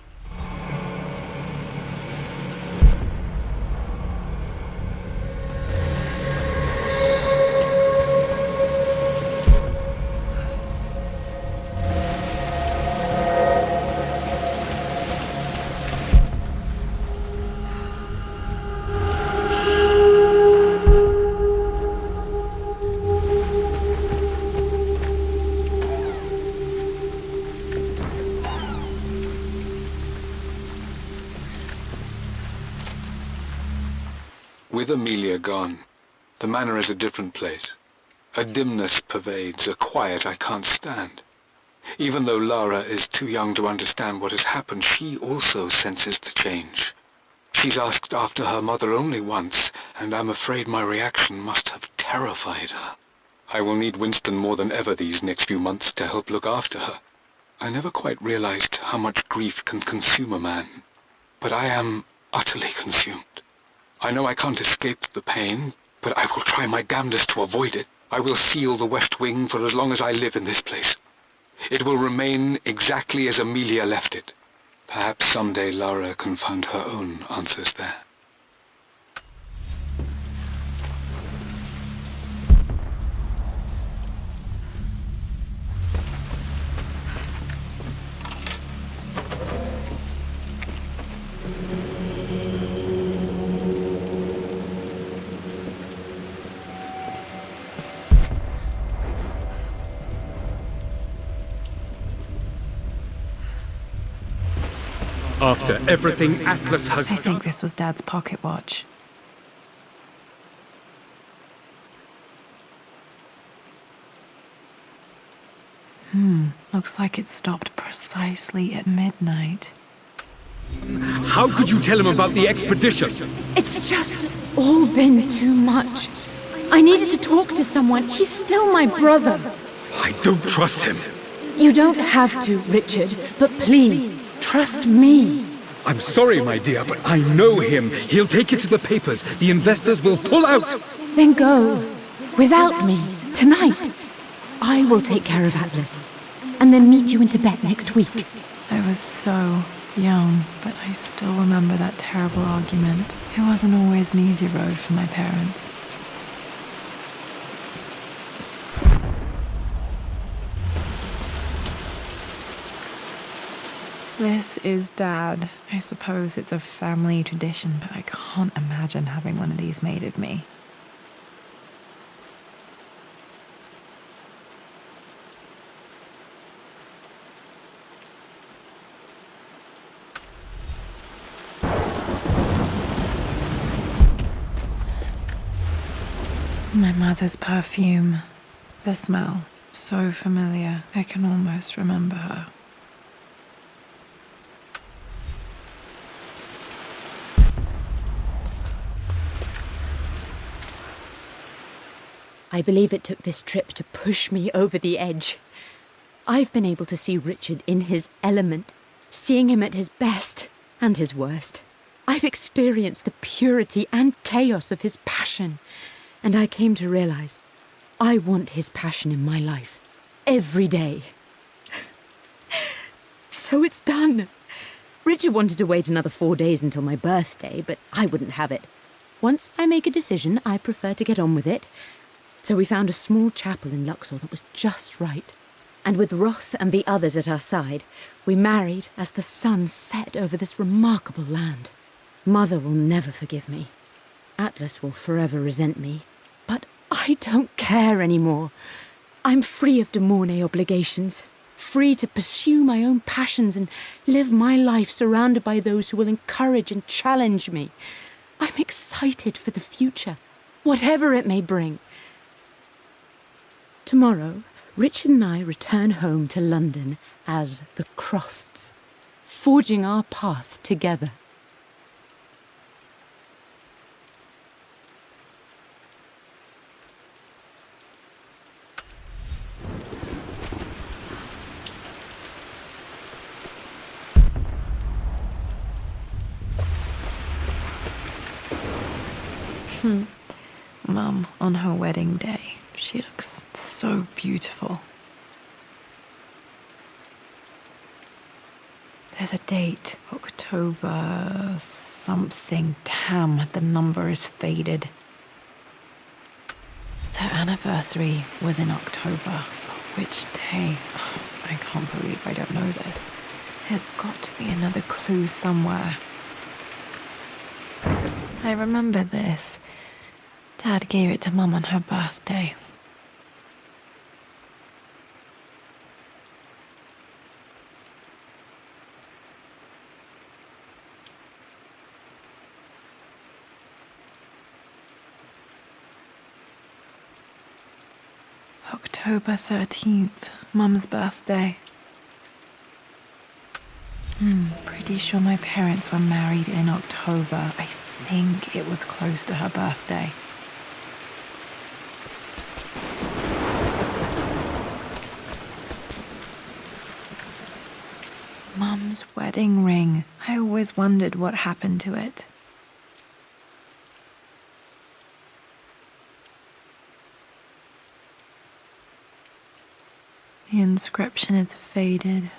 With Amelia gone, the manor is a different place. A dimness pervades, a quiet I can't stand. Even though Lara is too young to understand what has happened, she also senses the change. She's asked after her mother only once, and I'm afraid my reaction must have terrified her. I will need Winston more than ever these next few months to help look after her. I never quite realized how much grief can consume a man, but I am utterly consumed. I know I can't escape the pain, but I will try my damnedest to avoid it. I will seal the West Wing for as long as I live in this place. It will remain exactly as Amelia left it. Perhaps someday Lara can find her own answers there. After everything Atlas has I think this was Dad's pocket watch. Looks like it stopped precisely at midnight. How could you tell him about the expedition? It's just all been too much. I needed to talk to someone. He's still my brother. I don't trust him. You don't have to, Richard, but please, trust me. I'm sorry, my dear, but I know him. He'll take it to the papers. The investors will pull out. Then go. Without me. Tonight. I will take care of Atlas. And then meet you in Tibet next week. I was so young, but I still remember that terrible argument. It wasn't always an easy road for my parents. This is Dad. I suppose it's a family tradition, but I can't imagine having one of these made of me. My mother's perfume. The smell. So familiar. I can almost remember her. I believe it took this trip to push me over the edge. I've been able to see Richard in his element, seeing him at his best and his worst. I've experienced the purity and chaos of his passion, and I came to realize I want his passion in my life every day. So it's done. Richard wanted to wait another 4 days until my birthday, but I wouldn't have it. Once I make a decision, I prefer to get on with it. So we found a small chapel in Luxor that was just right. And with Roth and the others at our side, we married as the sun set over this remarkable land. Mother will never forgive me. Atlas will forever resent me. But I don't care anymore. I'm free of de Mornay obligations, free to pursue my own passions and live my life surrounded by those who will encourage and challenge me. I'm excited for the future, whatever it may bring. Tomorrow, Richard and I return home to London as the Crofts, forging our path together. Mum, on her wedding day, she looks so beautiful. There's a date, October something. Damn, the number is faded. Their anniversary was in October, but which day? I can't believe I don't know this. There's got to be another clue somewhere. I remember this. Dad gave it to Mum on her birthday. October 13th, Mum's birthday. Pretty sure my parents were married in October. I think it was close to her birthday. This wedding ring. I always wondered what happened to it. The inscription is faded.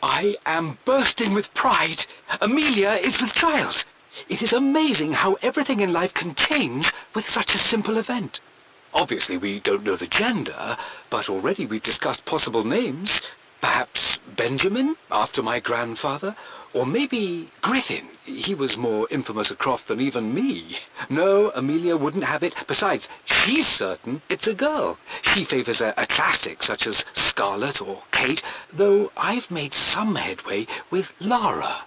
I am bursting with pride. Amelia is with child. It is amazing how everything in life can change with such a simple event. Obviously, we don't know the gender, but already we've discussed possible names. Perhaps Benjamin, after my grandfather, or maybe Griffin. He was more infamous a Croft than even me. No, Amelia wouldn't have it. Besides, she's certain it's a girl. She favours a classic such as Scarlet or Kate, though I've made some headway with Lara.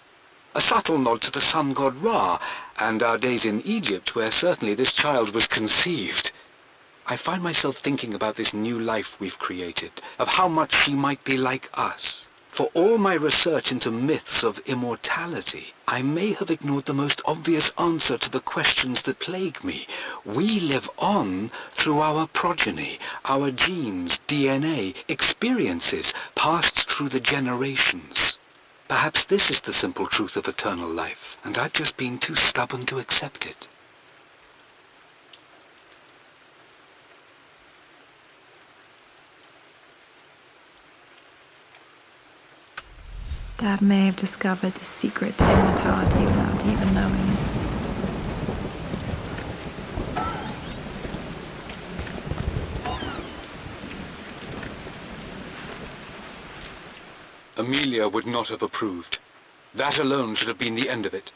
A subtle nod to the sun god Ra, and our days in Egypt, where certainly this child was conceived. I find myself thinking about this new life we've created, of how much she might be like us. For all my research into myths of immortality, I may have ignored the most obvious answer to the questions that plague me. We live on through our progeny, our genes, DNA, experiences passed through the generations. Perhaps this is the simple truth of eternal life, and I've just been too stubborn to accept it. Dad may have discovered the secret to immortality without even knowing it. Amelia would not have approved. That alone should have been the end of it.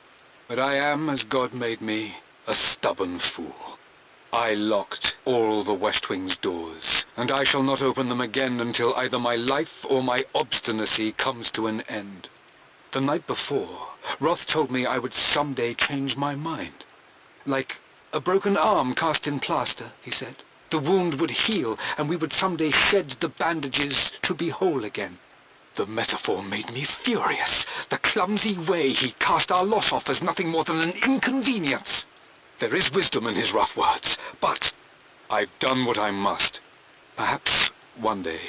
But I am, as God made me, a stubborn fool. I locked all the West Wing's doors, and I shall not open them again until either my life or my obstinacy comes to an end. The night before, Roth told me I would someday change my mind. Like a broken arm cast in plaster, he said. The wound would heal, and we would someday shed the bandages to be whole again. The metaphor made me furious. The clumsy way he cast our loss off as nothing more than an inconvenience. There is wisdom in his rough words, but I've done what I must. Perhaps one day,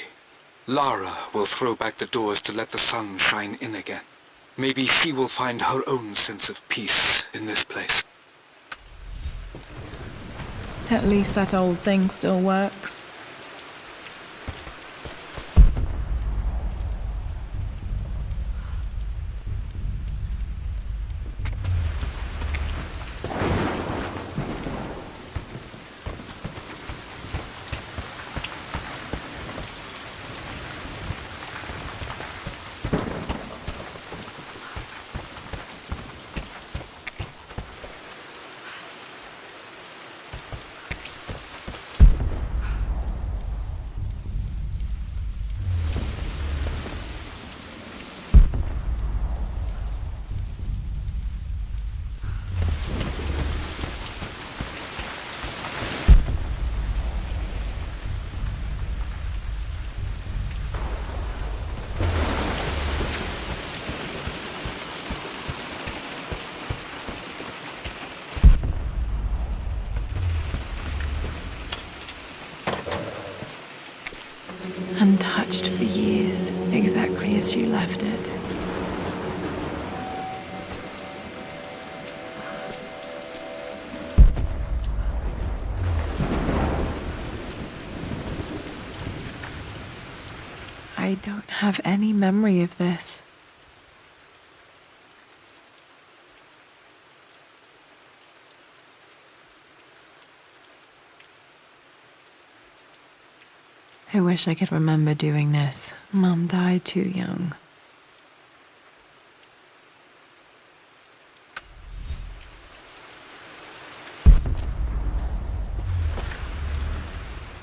Lara will throw back the doors to let the sun shine in again. Maybe she will find her own sense of peace in this place. At least that old thing still works. Untouched for years, exactly as you left it. I don't have any memory of this. I wish I could remember doing this. Mum died too young.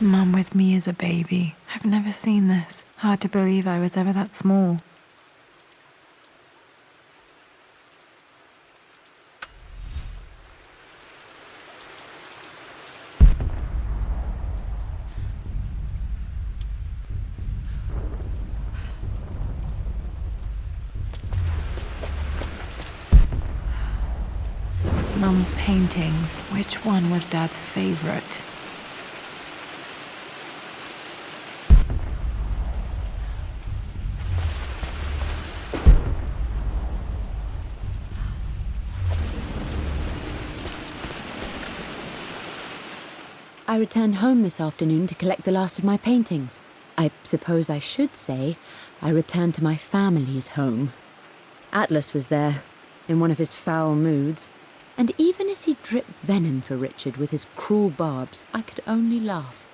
Mum with me as a baby. I've never seen this. Hard to believe I was ever that small. Mum's paintings, which one was Dad's favorite? I returned home this afternoon to collect the last of my paintings. I suppose I should say I returned to my family's home. Atlas was there, in one of his foul moods, and even as he dripped venom for Richard with his cruel barbs, I could only laugh.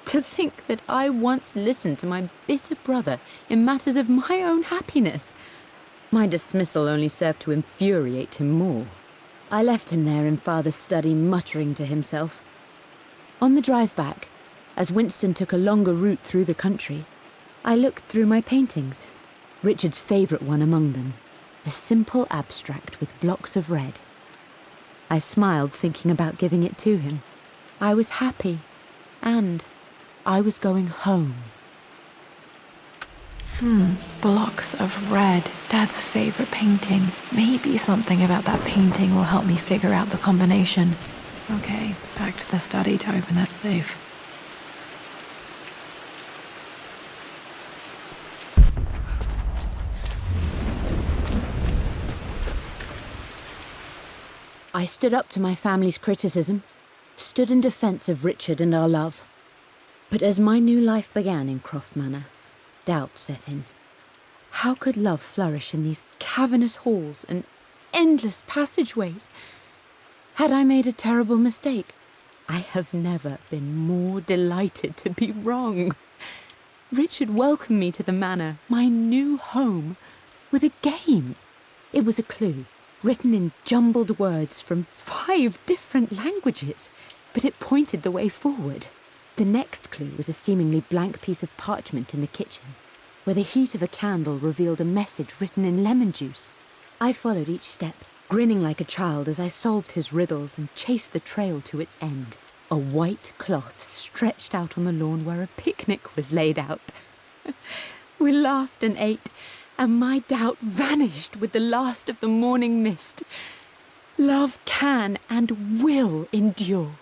To think that I once listened to my bitter brother in matters of my own happiness. My dismissal only served to infuriate him more. I left him there in Father's study, muttering to himself. On the drive back, as Winston took a longer route through the country, I looked through my paintings, Richard's favourite one among them, a simple abstract with blocks of red. I smiled, thinking about giving it to him. I was happy, and I was going home. Blocks of red. Dad's favorite painting. Maybe something about that painting will help me figure out the combination. Okay, back to the study to open that safe. I stood up to my family's criticism, stood in defence of Richard and our love. But as my new life began in Croft Manor, doubt set in. How could love flourish in these cavernous halls and endless passageways? Had I made a terrible mistake? I have never been more delighted to be wrong. Richard welcomed me to the manor, my new home, with a game. It was a clue, written in jumbled words from 5 different languages, but it pointed the way forward. The next clue was a seemingly blank piece of parchment in the kitchen, where the heat of a candle revealed a message written in lemon juice. I followed each step, grinning like a child as I solved his riddles and chased the trail to its end. A white cloth stretched out on the lawn where a picnic was laid out. We laughed and ate, and my doubt vanished with the last of the morning mist. Love can and will endure.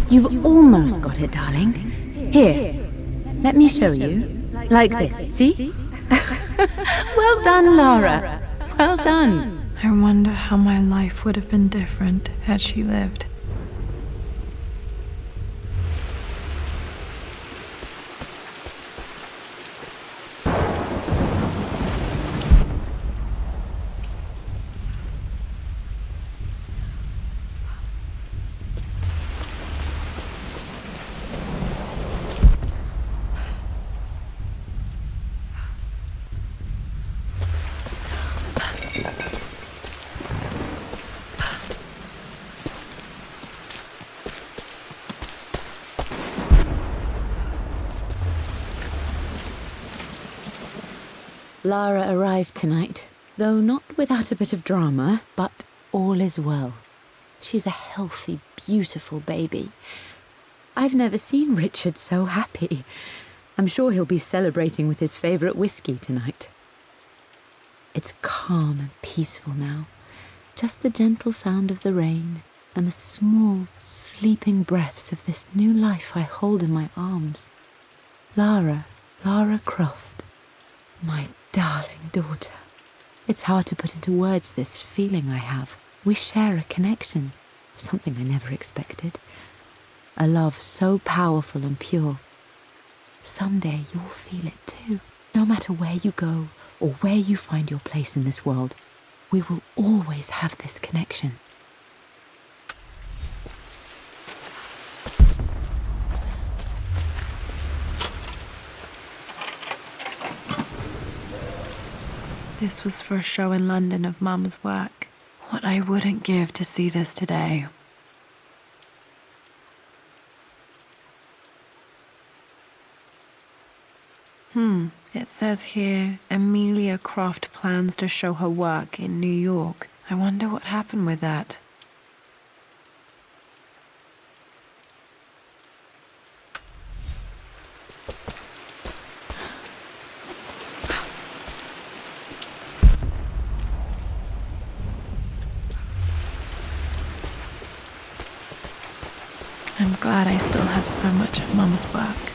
You've almost got it, darling. Here, let me show you. Like this, see? Well done, Lara. Well done. I wonder how my life would have been different had she lived. Lara arrived tonight, though not without a bit of drama, but all is well. She's a healthy, beautiful baby. I've never seen Richard so happy. I'm sure he'll be celebrating with his favourite whiskey tonight. It's calm and peaceful now. Just the gentle sound of the rain and the small, sleeping breaths of this new life I hold in my arms. Lara Croft, my darling daughter. It's hard to put into words this feeling I have. We share a connection, something I never expected. A love so powerful and pure. Someday you'll feel it too. No matter where you go or where you find your place in this world, we will always have this connection. This was for a show in London of Mum's work. What I wouldn't give to see this today. It says here, Amelia Croft plans to show her work in New York. I wonder what happened with that. glad I still have so much of Mum's work.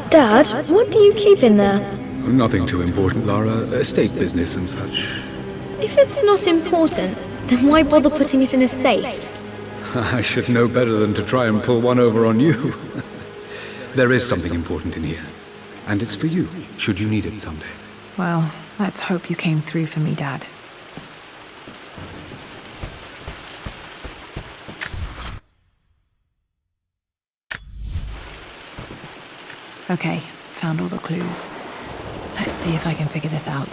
Dad, what do you keep in there? Nothing too important, Lara. Estate business and such. If it's not important, then why bother putting it in a safe? I should know better than to try and pull one over on you. There is something important in here. And it's for you, should you need it someday. Well, let's hope you came through for me, Dad. Okay, found all the clues. Let's see if I can figure this out.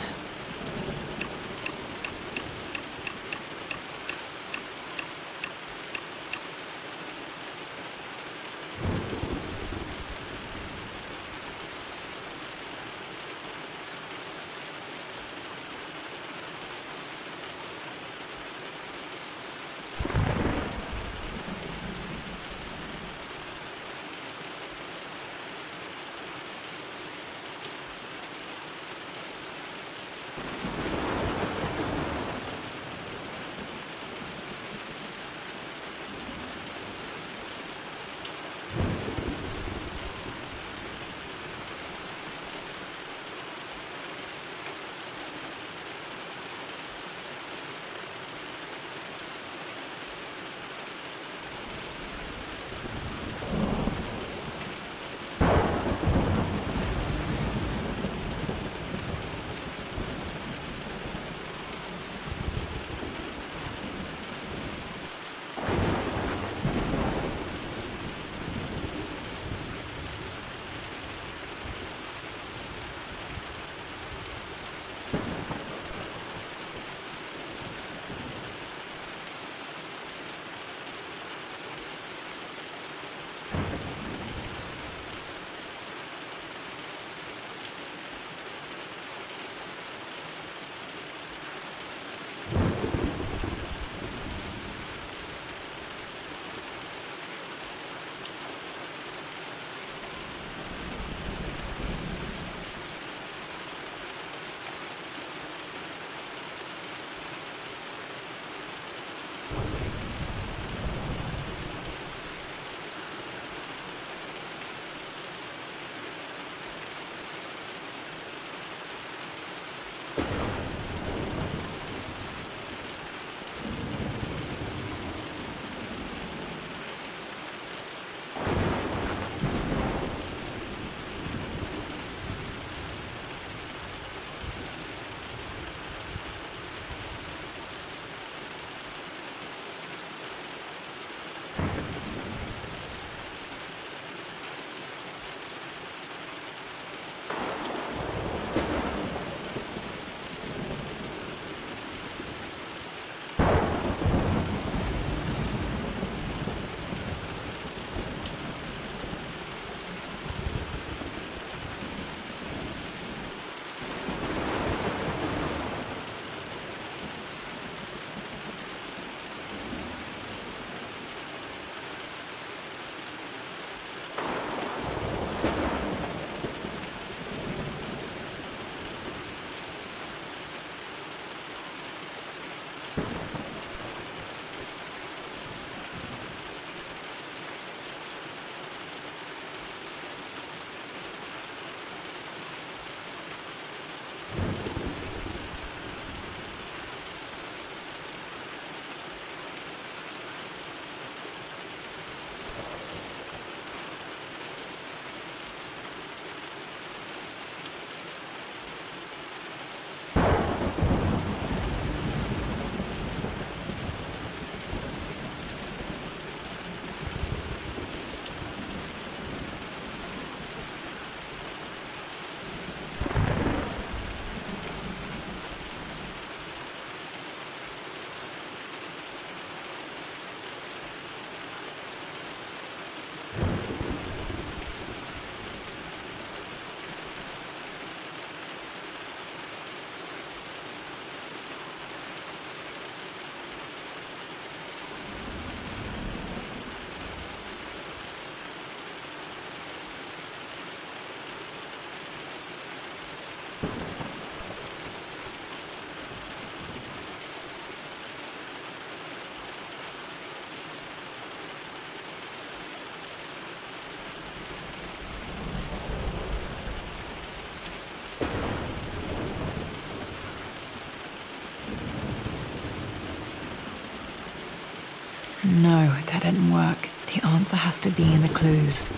No, that didn't work. The answer has to be in the clues.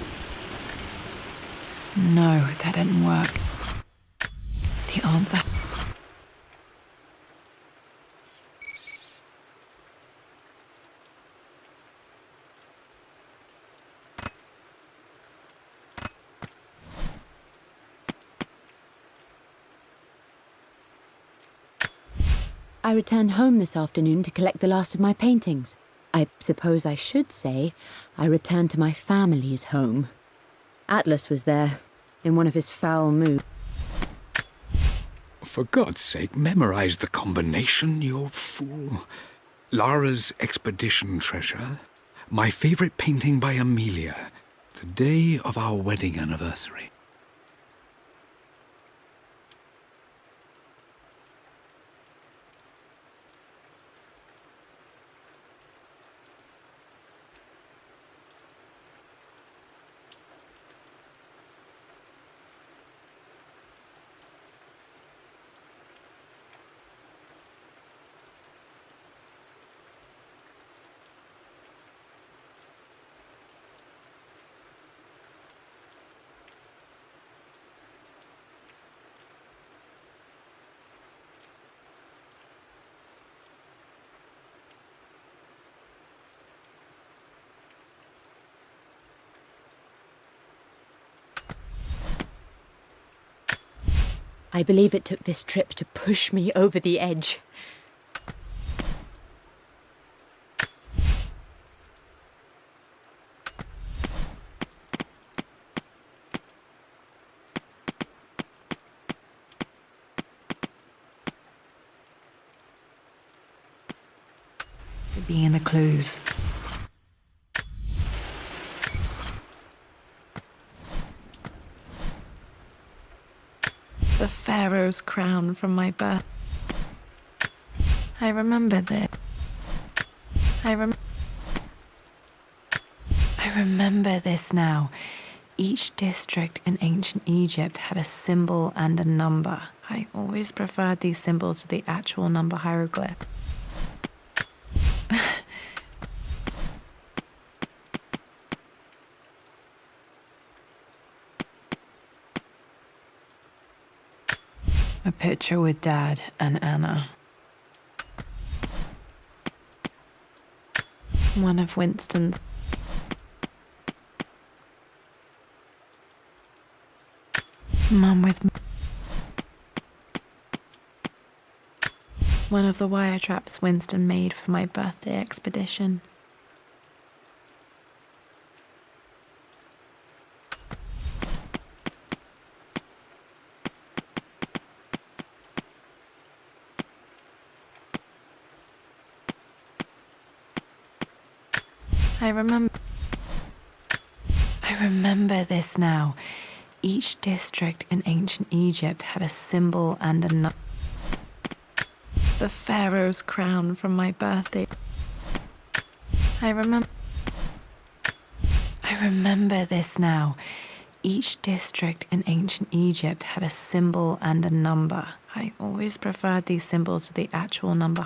No, that didn't work. The answer... I returned home this afternoon to collect the last of my paintings. I suppose I should say I returned to my family's home. Atlas was there, in one of his foul moods. For God's sake, memorize the combination, you fool. Lara's expedition treasure, my favorite painting by Amelia, the day of our wedding anniversary. I believe it took this trip to push me over the edge. To be in the clues. The Pharaoh's crown from my birth. I remember this. I remember this now. Each district in ancient Egypt had a symbol and a number. I always preferred these symbols to the actual number hieroglyph. A picture with Dad and Anna. One of Winston's. Mum with me. One of the wire traps Winston made for my birthday expedition. I remember this now. Each district in ancient Egypt had a symbol and a number. The Pharaoh's crown from my birthday. I remember this now. Each district in ancient Egypt had a symbol and a number. I always preferred these symbols to the actual number.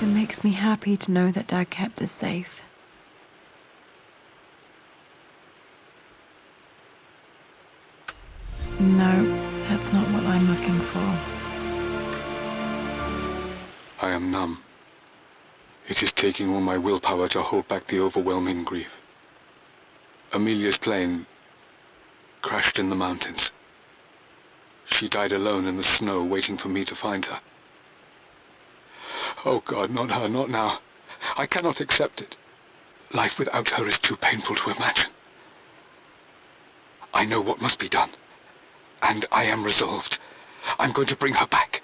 It makes me happy to know that Dad kept this safe. No, that's not what I'm looking for. I am numb. It is taking all my willpower to hold back the overwhelming grief. Amelia's plane crashed in the mountains. She died alone in the snow, waiting for me to find her. Oh God, not her, not now. I cannot accept it. Life without her is too painful to imagine. I know what must be done, and I am resolved. I'm going to bring her back.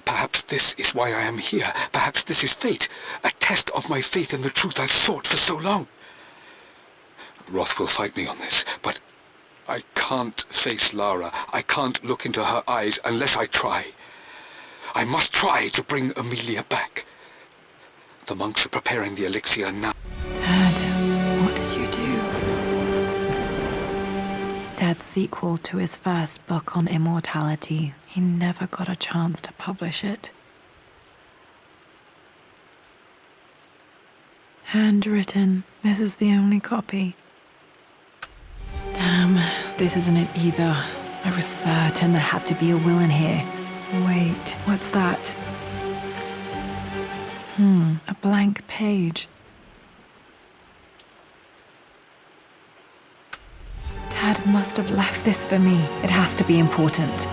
Perhaps this is why I am here. Perhaps this is fate, a test of my faith in the truth I've sought for so long. Roth will fight me on this, but I can't face Lara. I can't look into her eyes unless I try. I must try to bring Amelia back. The monks are preparing the elixir now. Dad, what did you do? Dad's sequel to his first book on immortality. He never got a chance to publish it. Handwritten. This is the only copy. Damn, this isn't it either. I was certain there had to be a will in here. Wait, what's that? A blank page. Dad must have left this for me. It has to be important.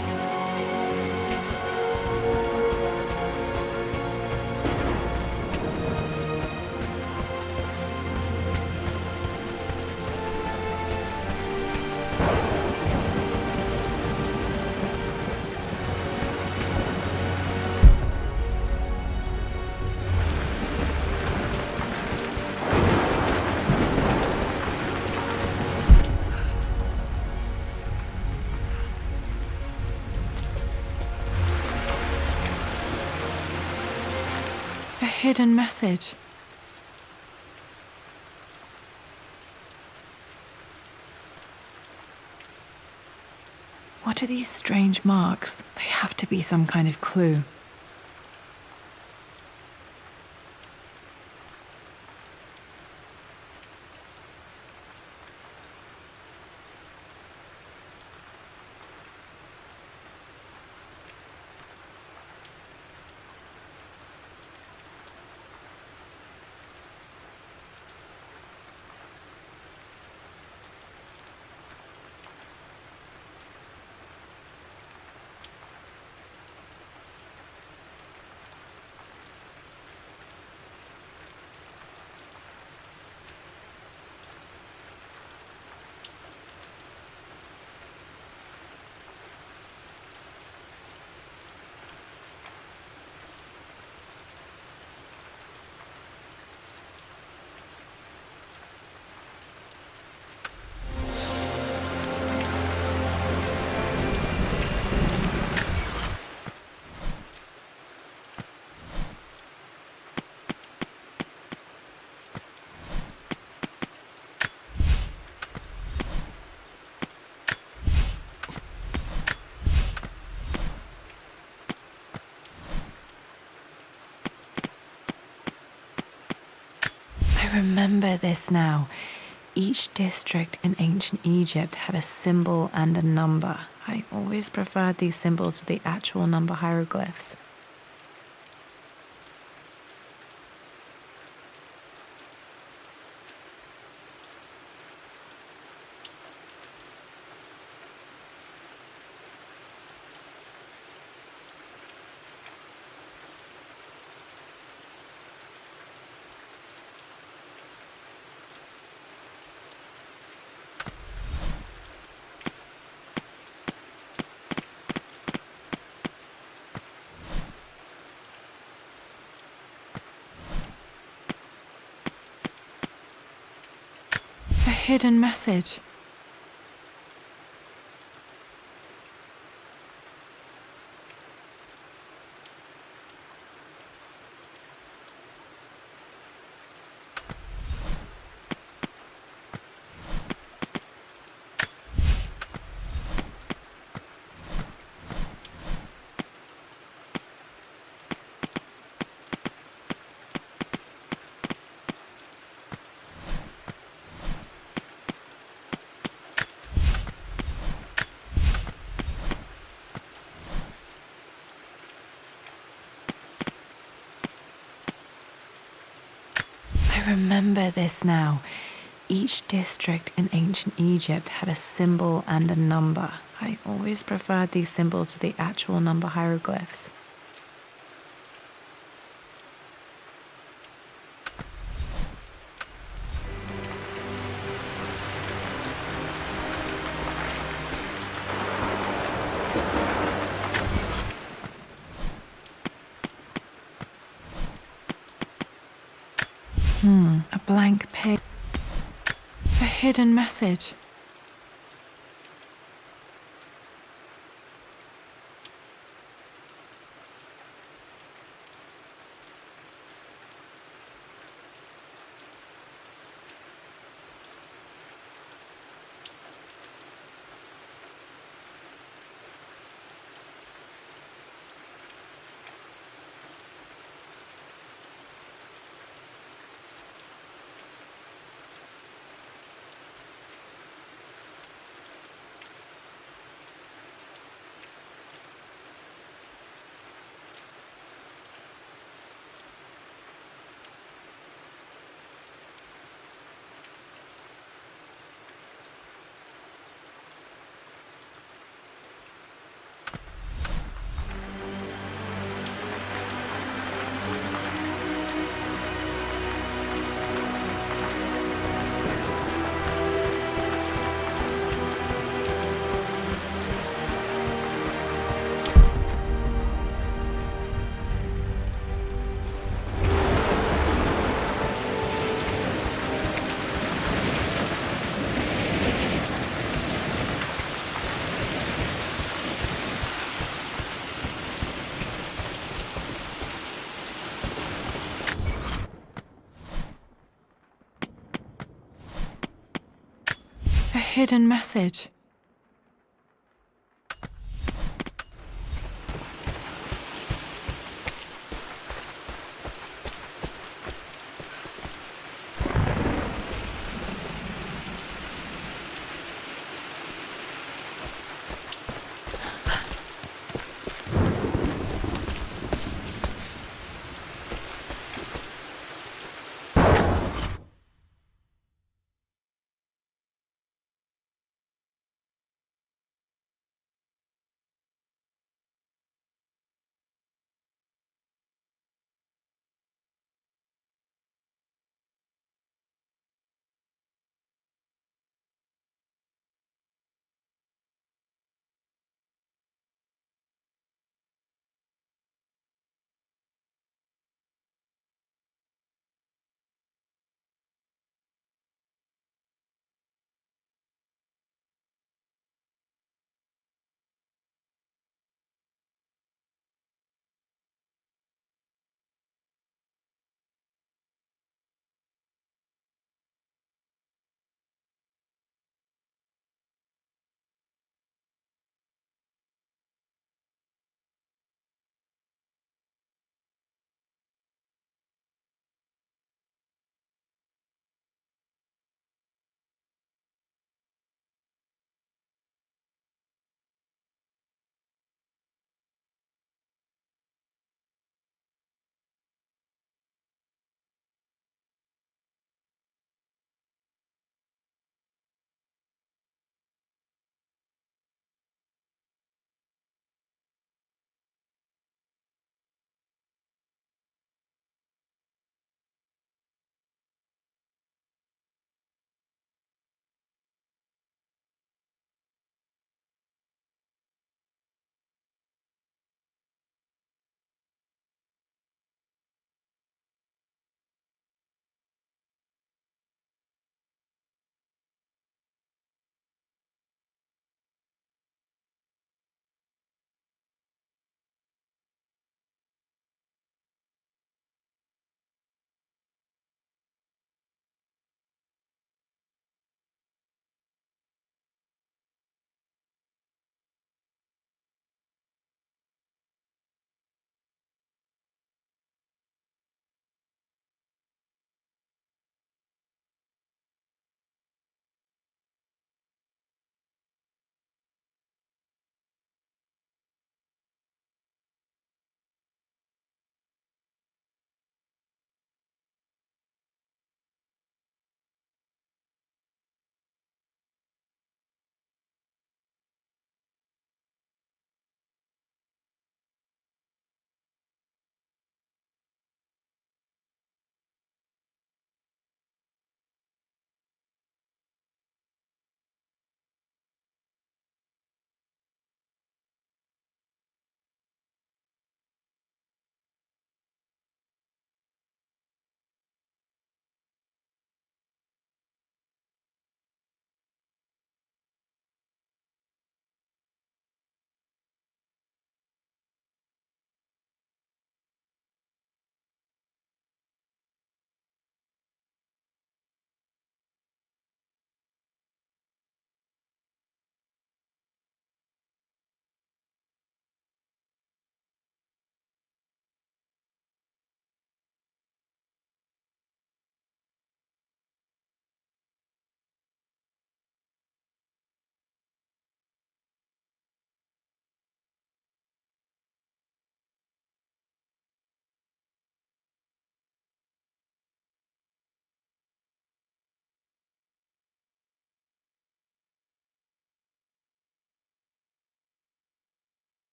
A hidden message. What are these strange marks? They have to be some kind of clue. I remember this now. Each district in ancient Egypt had a symbol and a number. I always preferred these symbols to the actual number hieroglyphs. A hidden message. I remember this now. Each district in ancient Egypt had a symbol and a number. I always preferred these symbols to the actual number hieroglyphs. A blank page. A hidden message. A hidden message.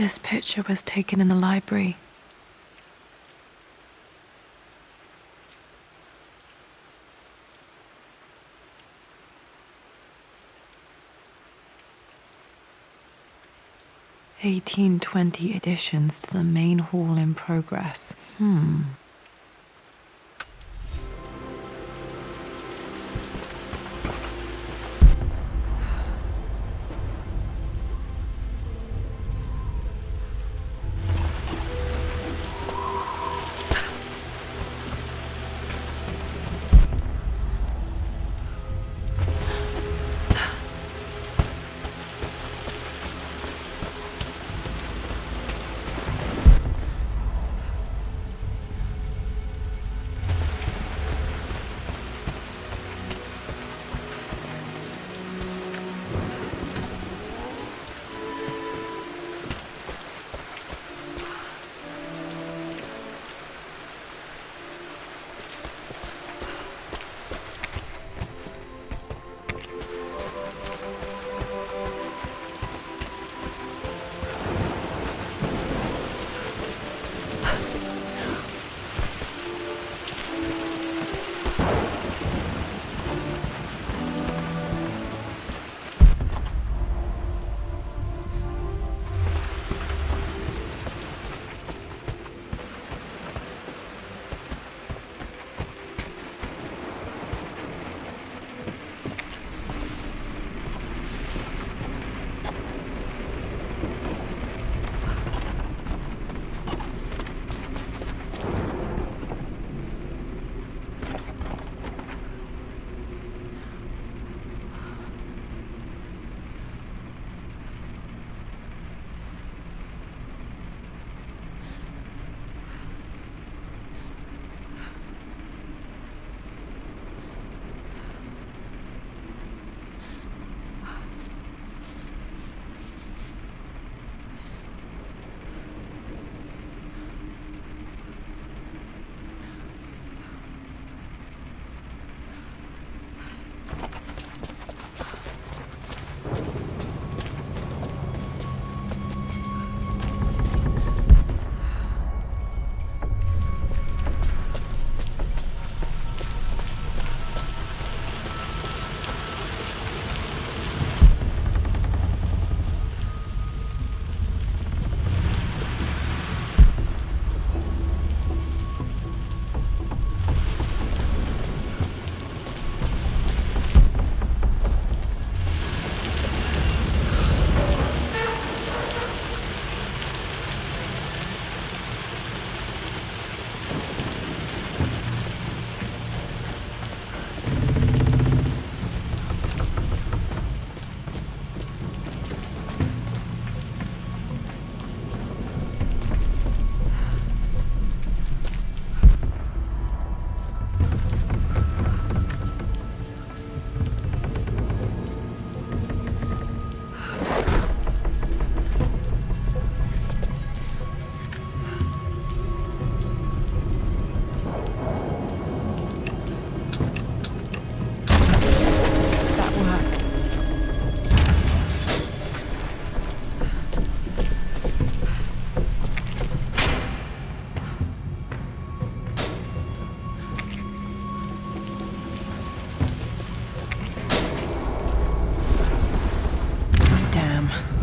This picture was taken in the library. (1820) additions to the main hall in progress.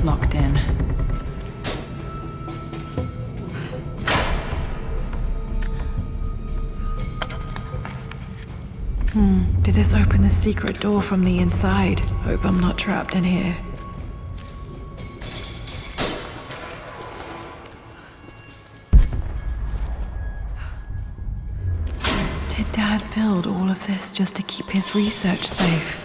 Locked in. Did this open the secret door from the inside? Hope I'm not trapped in here. Did Dad build all of this just to keep his research safe?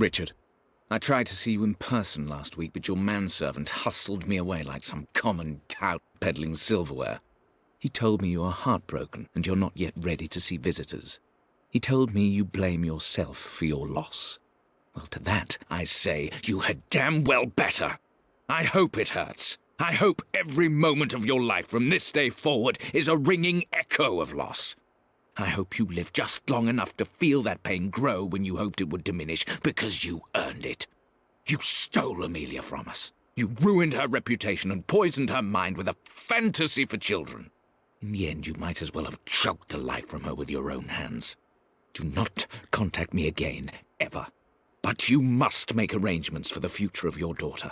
Richard, I tried to see you in person last week, but your manservant hustled me away like some common tout peddling silverware. He told me you are heartbroken and you're not yet ready to see visitors. He told me you blame yourself for your loss. Well, to that, I say you had damn well better. I hope it hurts. I hope every moment of your life from this day forward is a ringing echo of loss. I hope you live just long enough to feel that pain grow when you hoped it would diminish, because you earned it. You stole Amelia from us. You ruined her reputation and poisoned her mind with a fantasy for children. In the end, you might as well have choked the life from her with your own hands. Do not contact me again, ever. But you must make arrangements for the future of your daughter.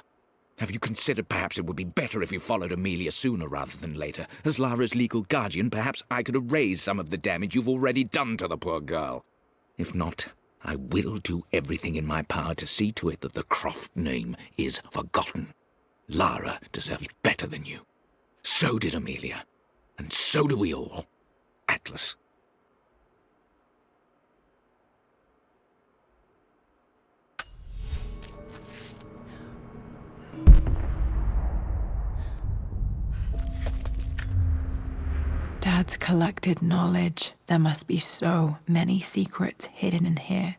Have you considered perhaps it would be better if you followed Amelia sooner rather than later? As Lara's legal guardian, perhaps I could erase some of the damage you've already done to the poor girl. If not, I will do everything in my power to see to it that the Croft name is forgotten. Lara deserves better than you. So did Amelia. And so do we all. Atlas. Dad's collected knowledge. There must be so many secrets hidden in here.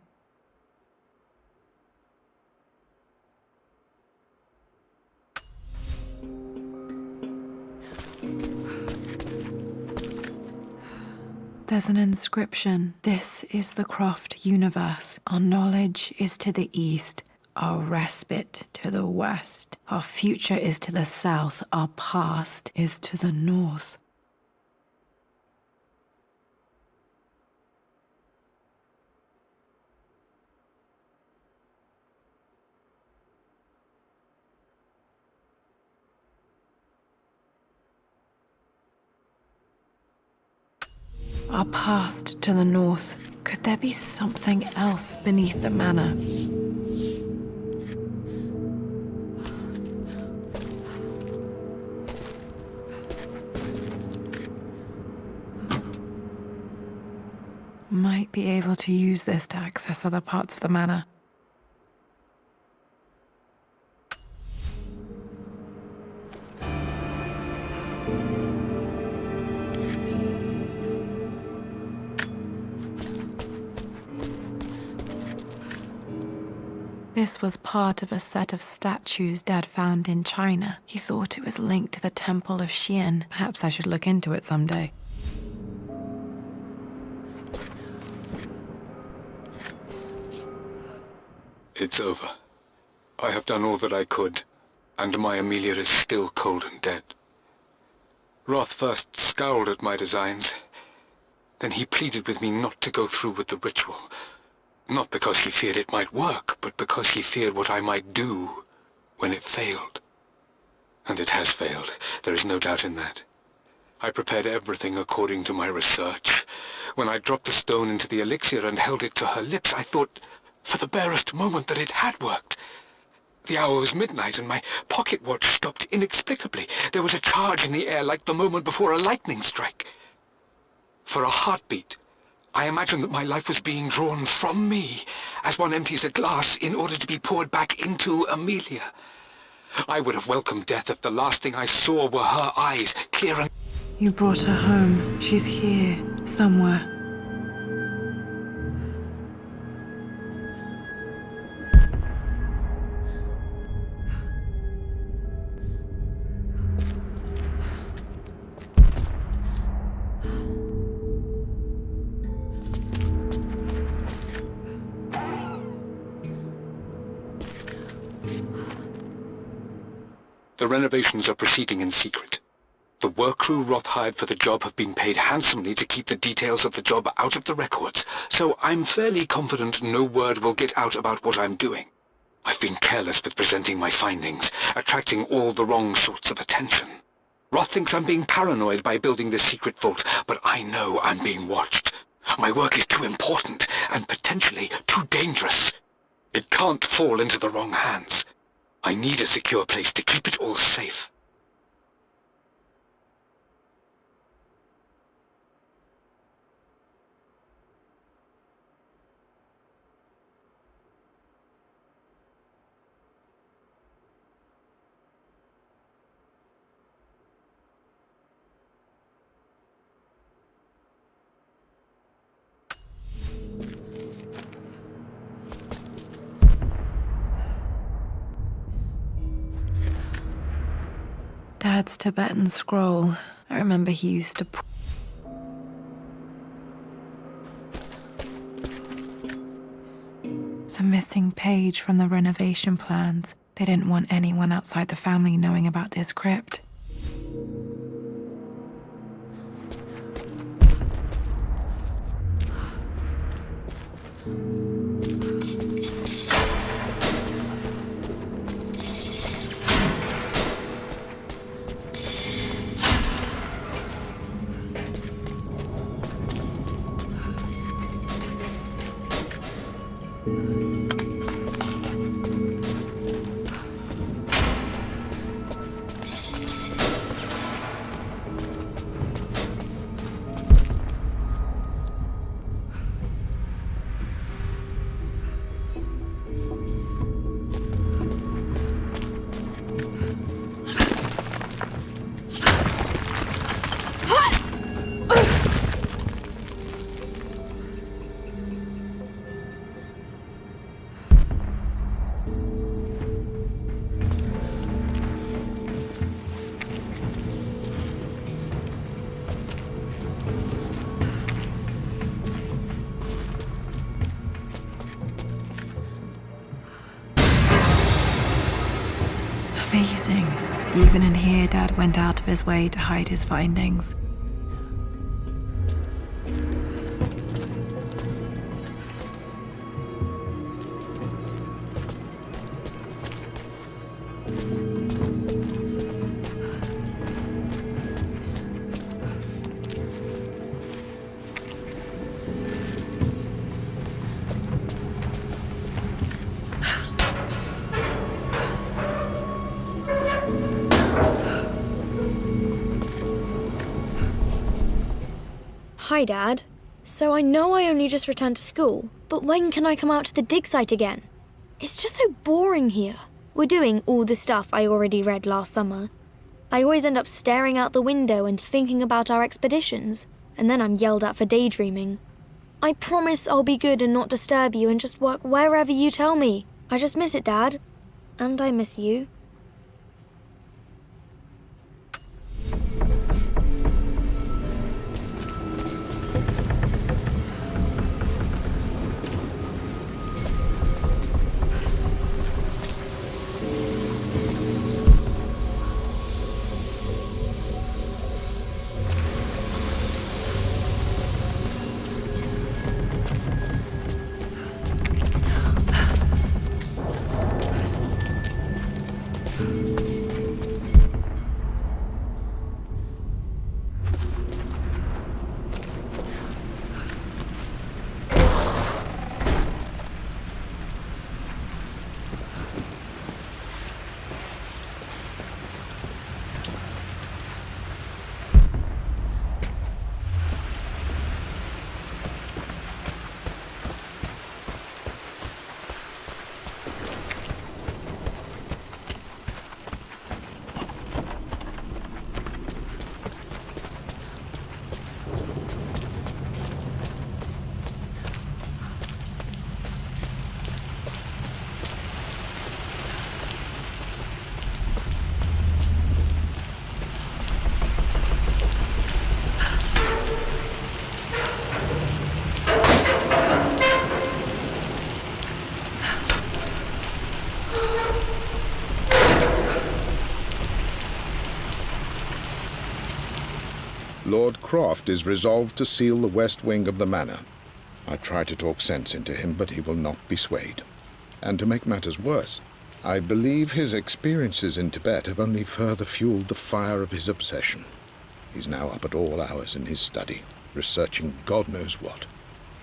There's an inscription. This is the Croft universe. Our knowledge is to the east, our respite to the west. Our future is to the south, our past is to the north. Our past to the north. Could there be something else beneath the manor? Might be able to use this to access other parts of the manor. This was part of a set of statues Dad found in China. He thought it was linked to the Temple of Xian. Perhaps I should look into it someday. It's over. I have done all that I could, and my Amelia is still cold and dead. Roth first scowled at my designs. Then he pleaded with me not to go through with the ritual. Not because he feared it might work, but because he feared what I might do when it failed. And it has failed. There is no doubt in that. I prepared everything according to my research. When I dropped the stone into the elixir and held it to her lips, I thought for the barest moment that it had worked. The hour was midnight and my pocket watch stopped inexplicably. There was a charge in the air like the moment before a lightning strike. For a heartbeat, I imagined that my life was being drawn from me, as one empties a glass in order to be poured back into Amelia. I would have welcomed death if the last thing I saw were her eyes, clear and... You brought her home. She's here, somewhere. The renovations are proceeding in secret. The work crew Roth hired for the job have been paid handsomely to keep the details of the job out of the records, so I'm fairly confident no word will get out about what I'm doing. I've been careless with presenting my findings, attracting all the wrong sorts of attention. Roth thinks I'm being paranoid by building this secret vault, but I know I'm being watched. My work is too important and potentially too dangerous. It can't fall into the wrong hands. I need a secure place to keep it all safe. Dad's Tibetan scroll. I remember he used to... The missing page from the renovation plans. They didn't want anyone outside the family knowing about this crypt. Amazing. Even in here, Dad went out of his way to hide his findings. Hi, Dad. So I know I only just returned to school, but when can I come out to the dig site again? It's just so boring here. We're doing all the stuff I already read last summer. I always end up staring out the window and thinking about our expeditions, and then I'm yelled at for daydreaming. I promise I'll be good and not disturb you and just work wherever you tell me. I just miss it, Dad. And I miss you. Lord Croft is resolved to seal the west wing of the manor. I try to talk sense into him, but he will not be swayed. And to make matters worse, I believe his experiences in Tibet have only further fueled the fire of his obsession. He's now up at all hours in his study, researching God knows what.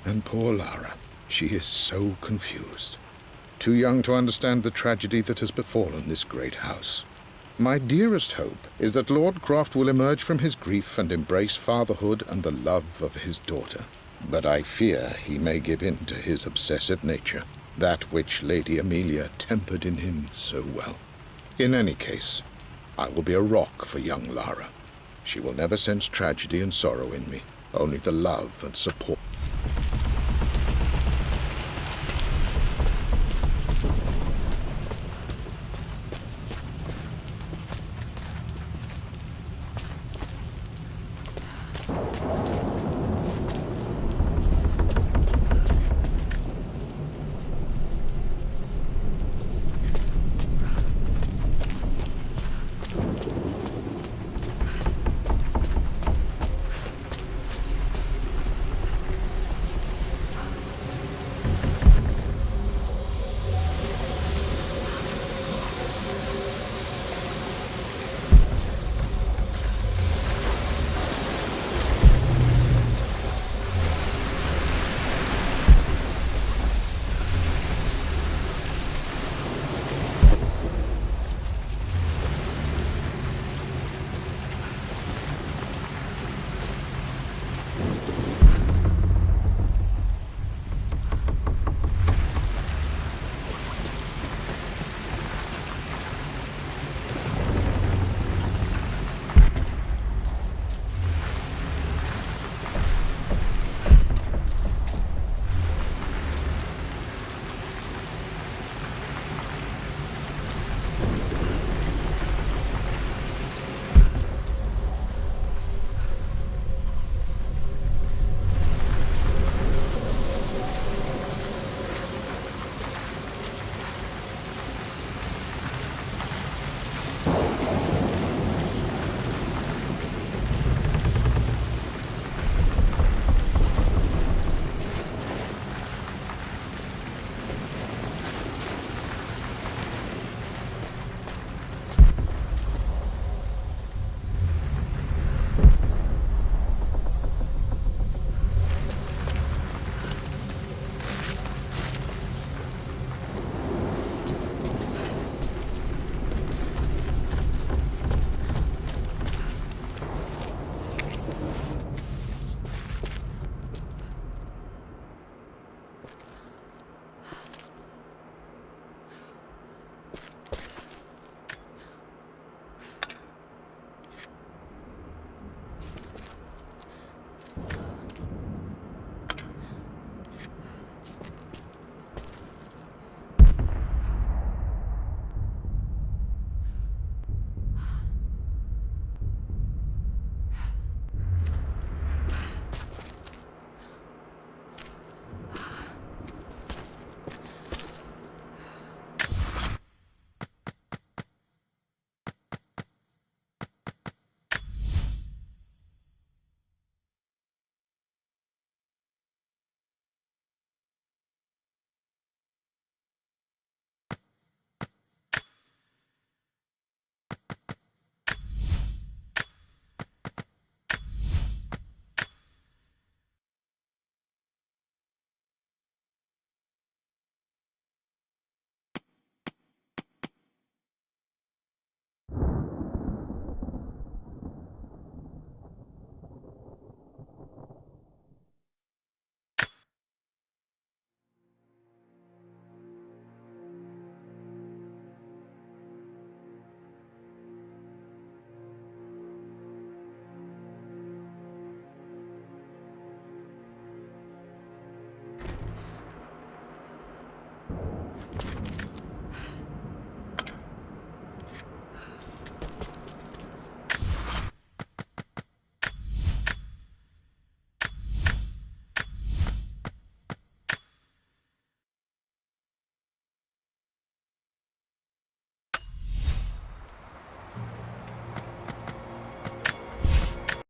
And poor Lara, she is so confused. Too young to understand the tragedy that has befallen this great house. My dearest hope is that Lord Croft will emerge from his grief and embrace fatherhood and the love of his daughter. But I fear he may give in to his obsessive nature, that which Lady Amelia tempered in him so well. In any case, I will be a rock for young Lara. She will never sense tragedy and sorrow in me, only the love and support.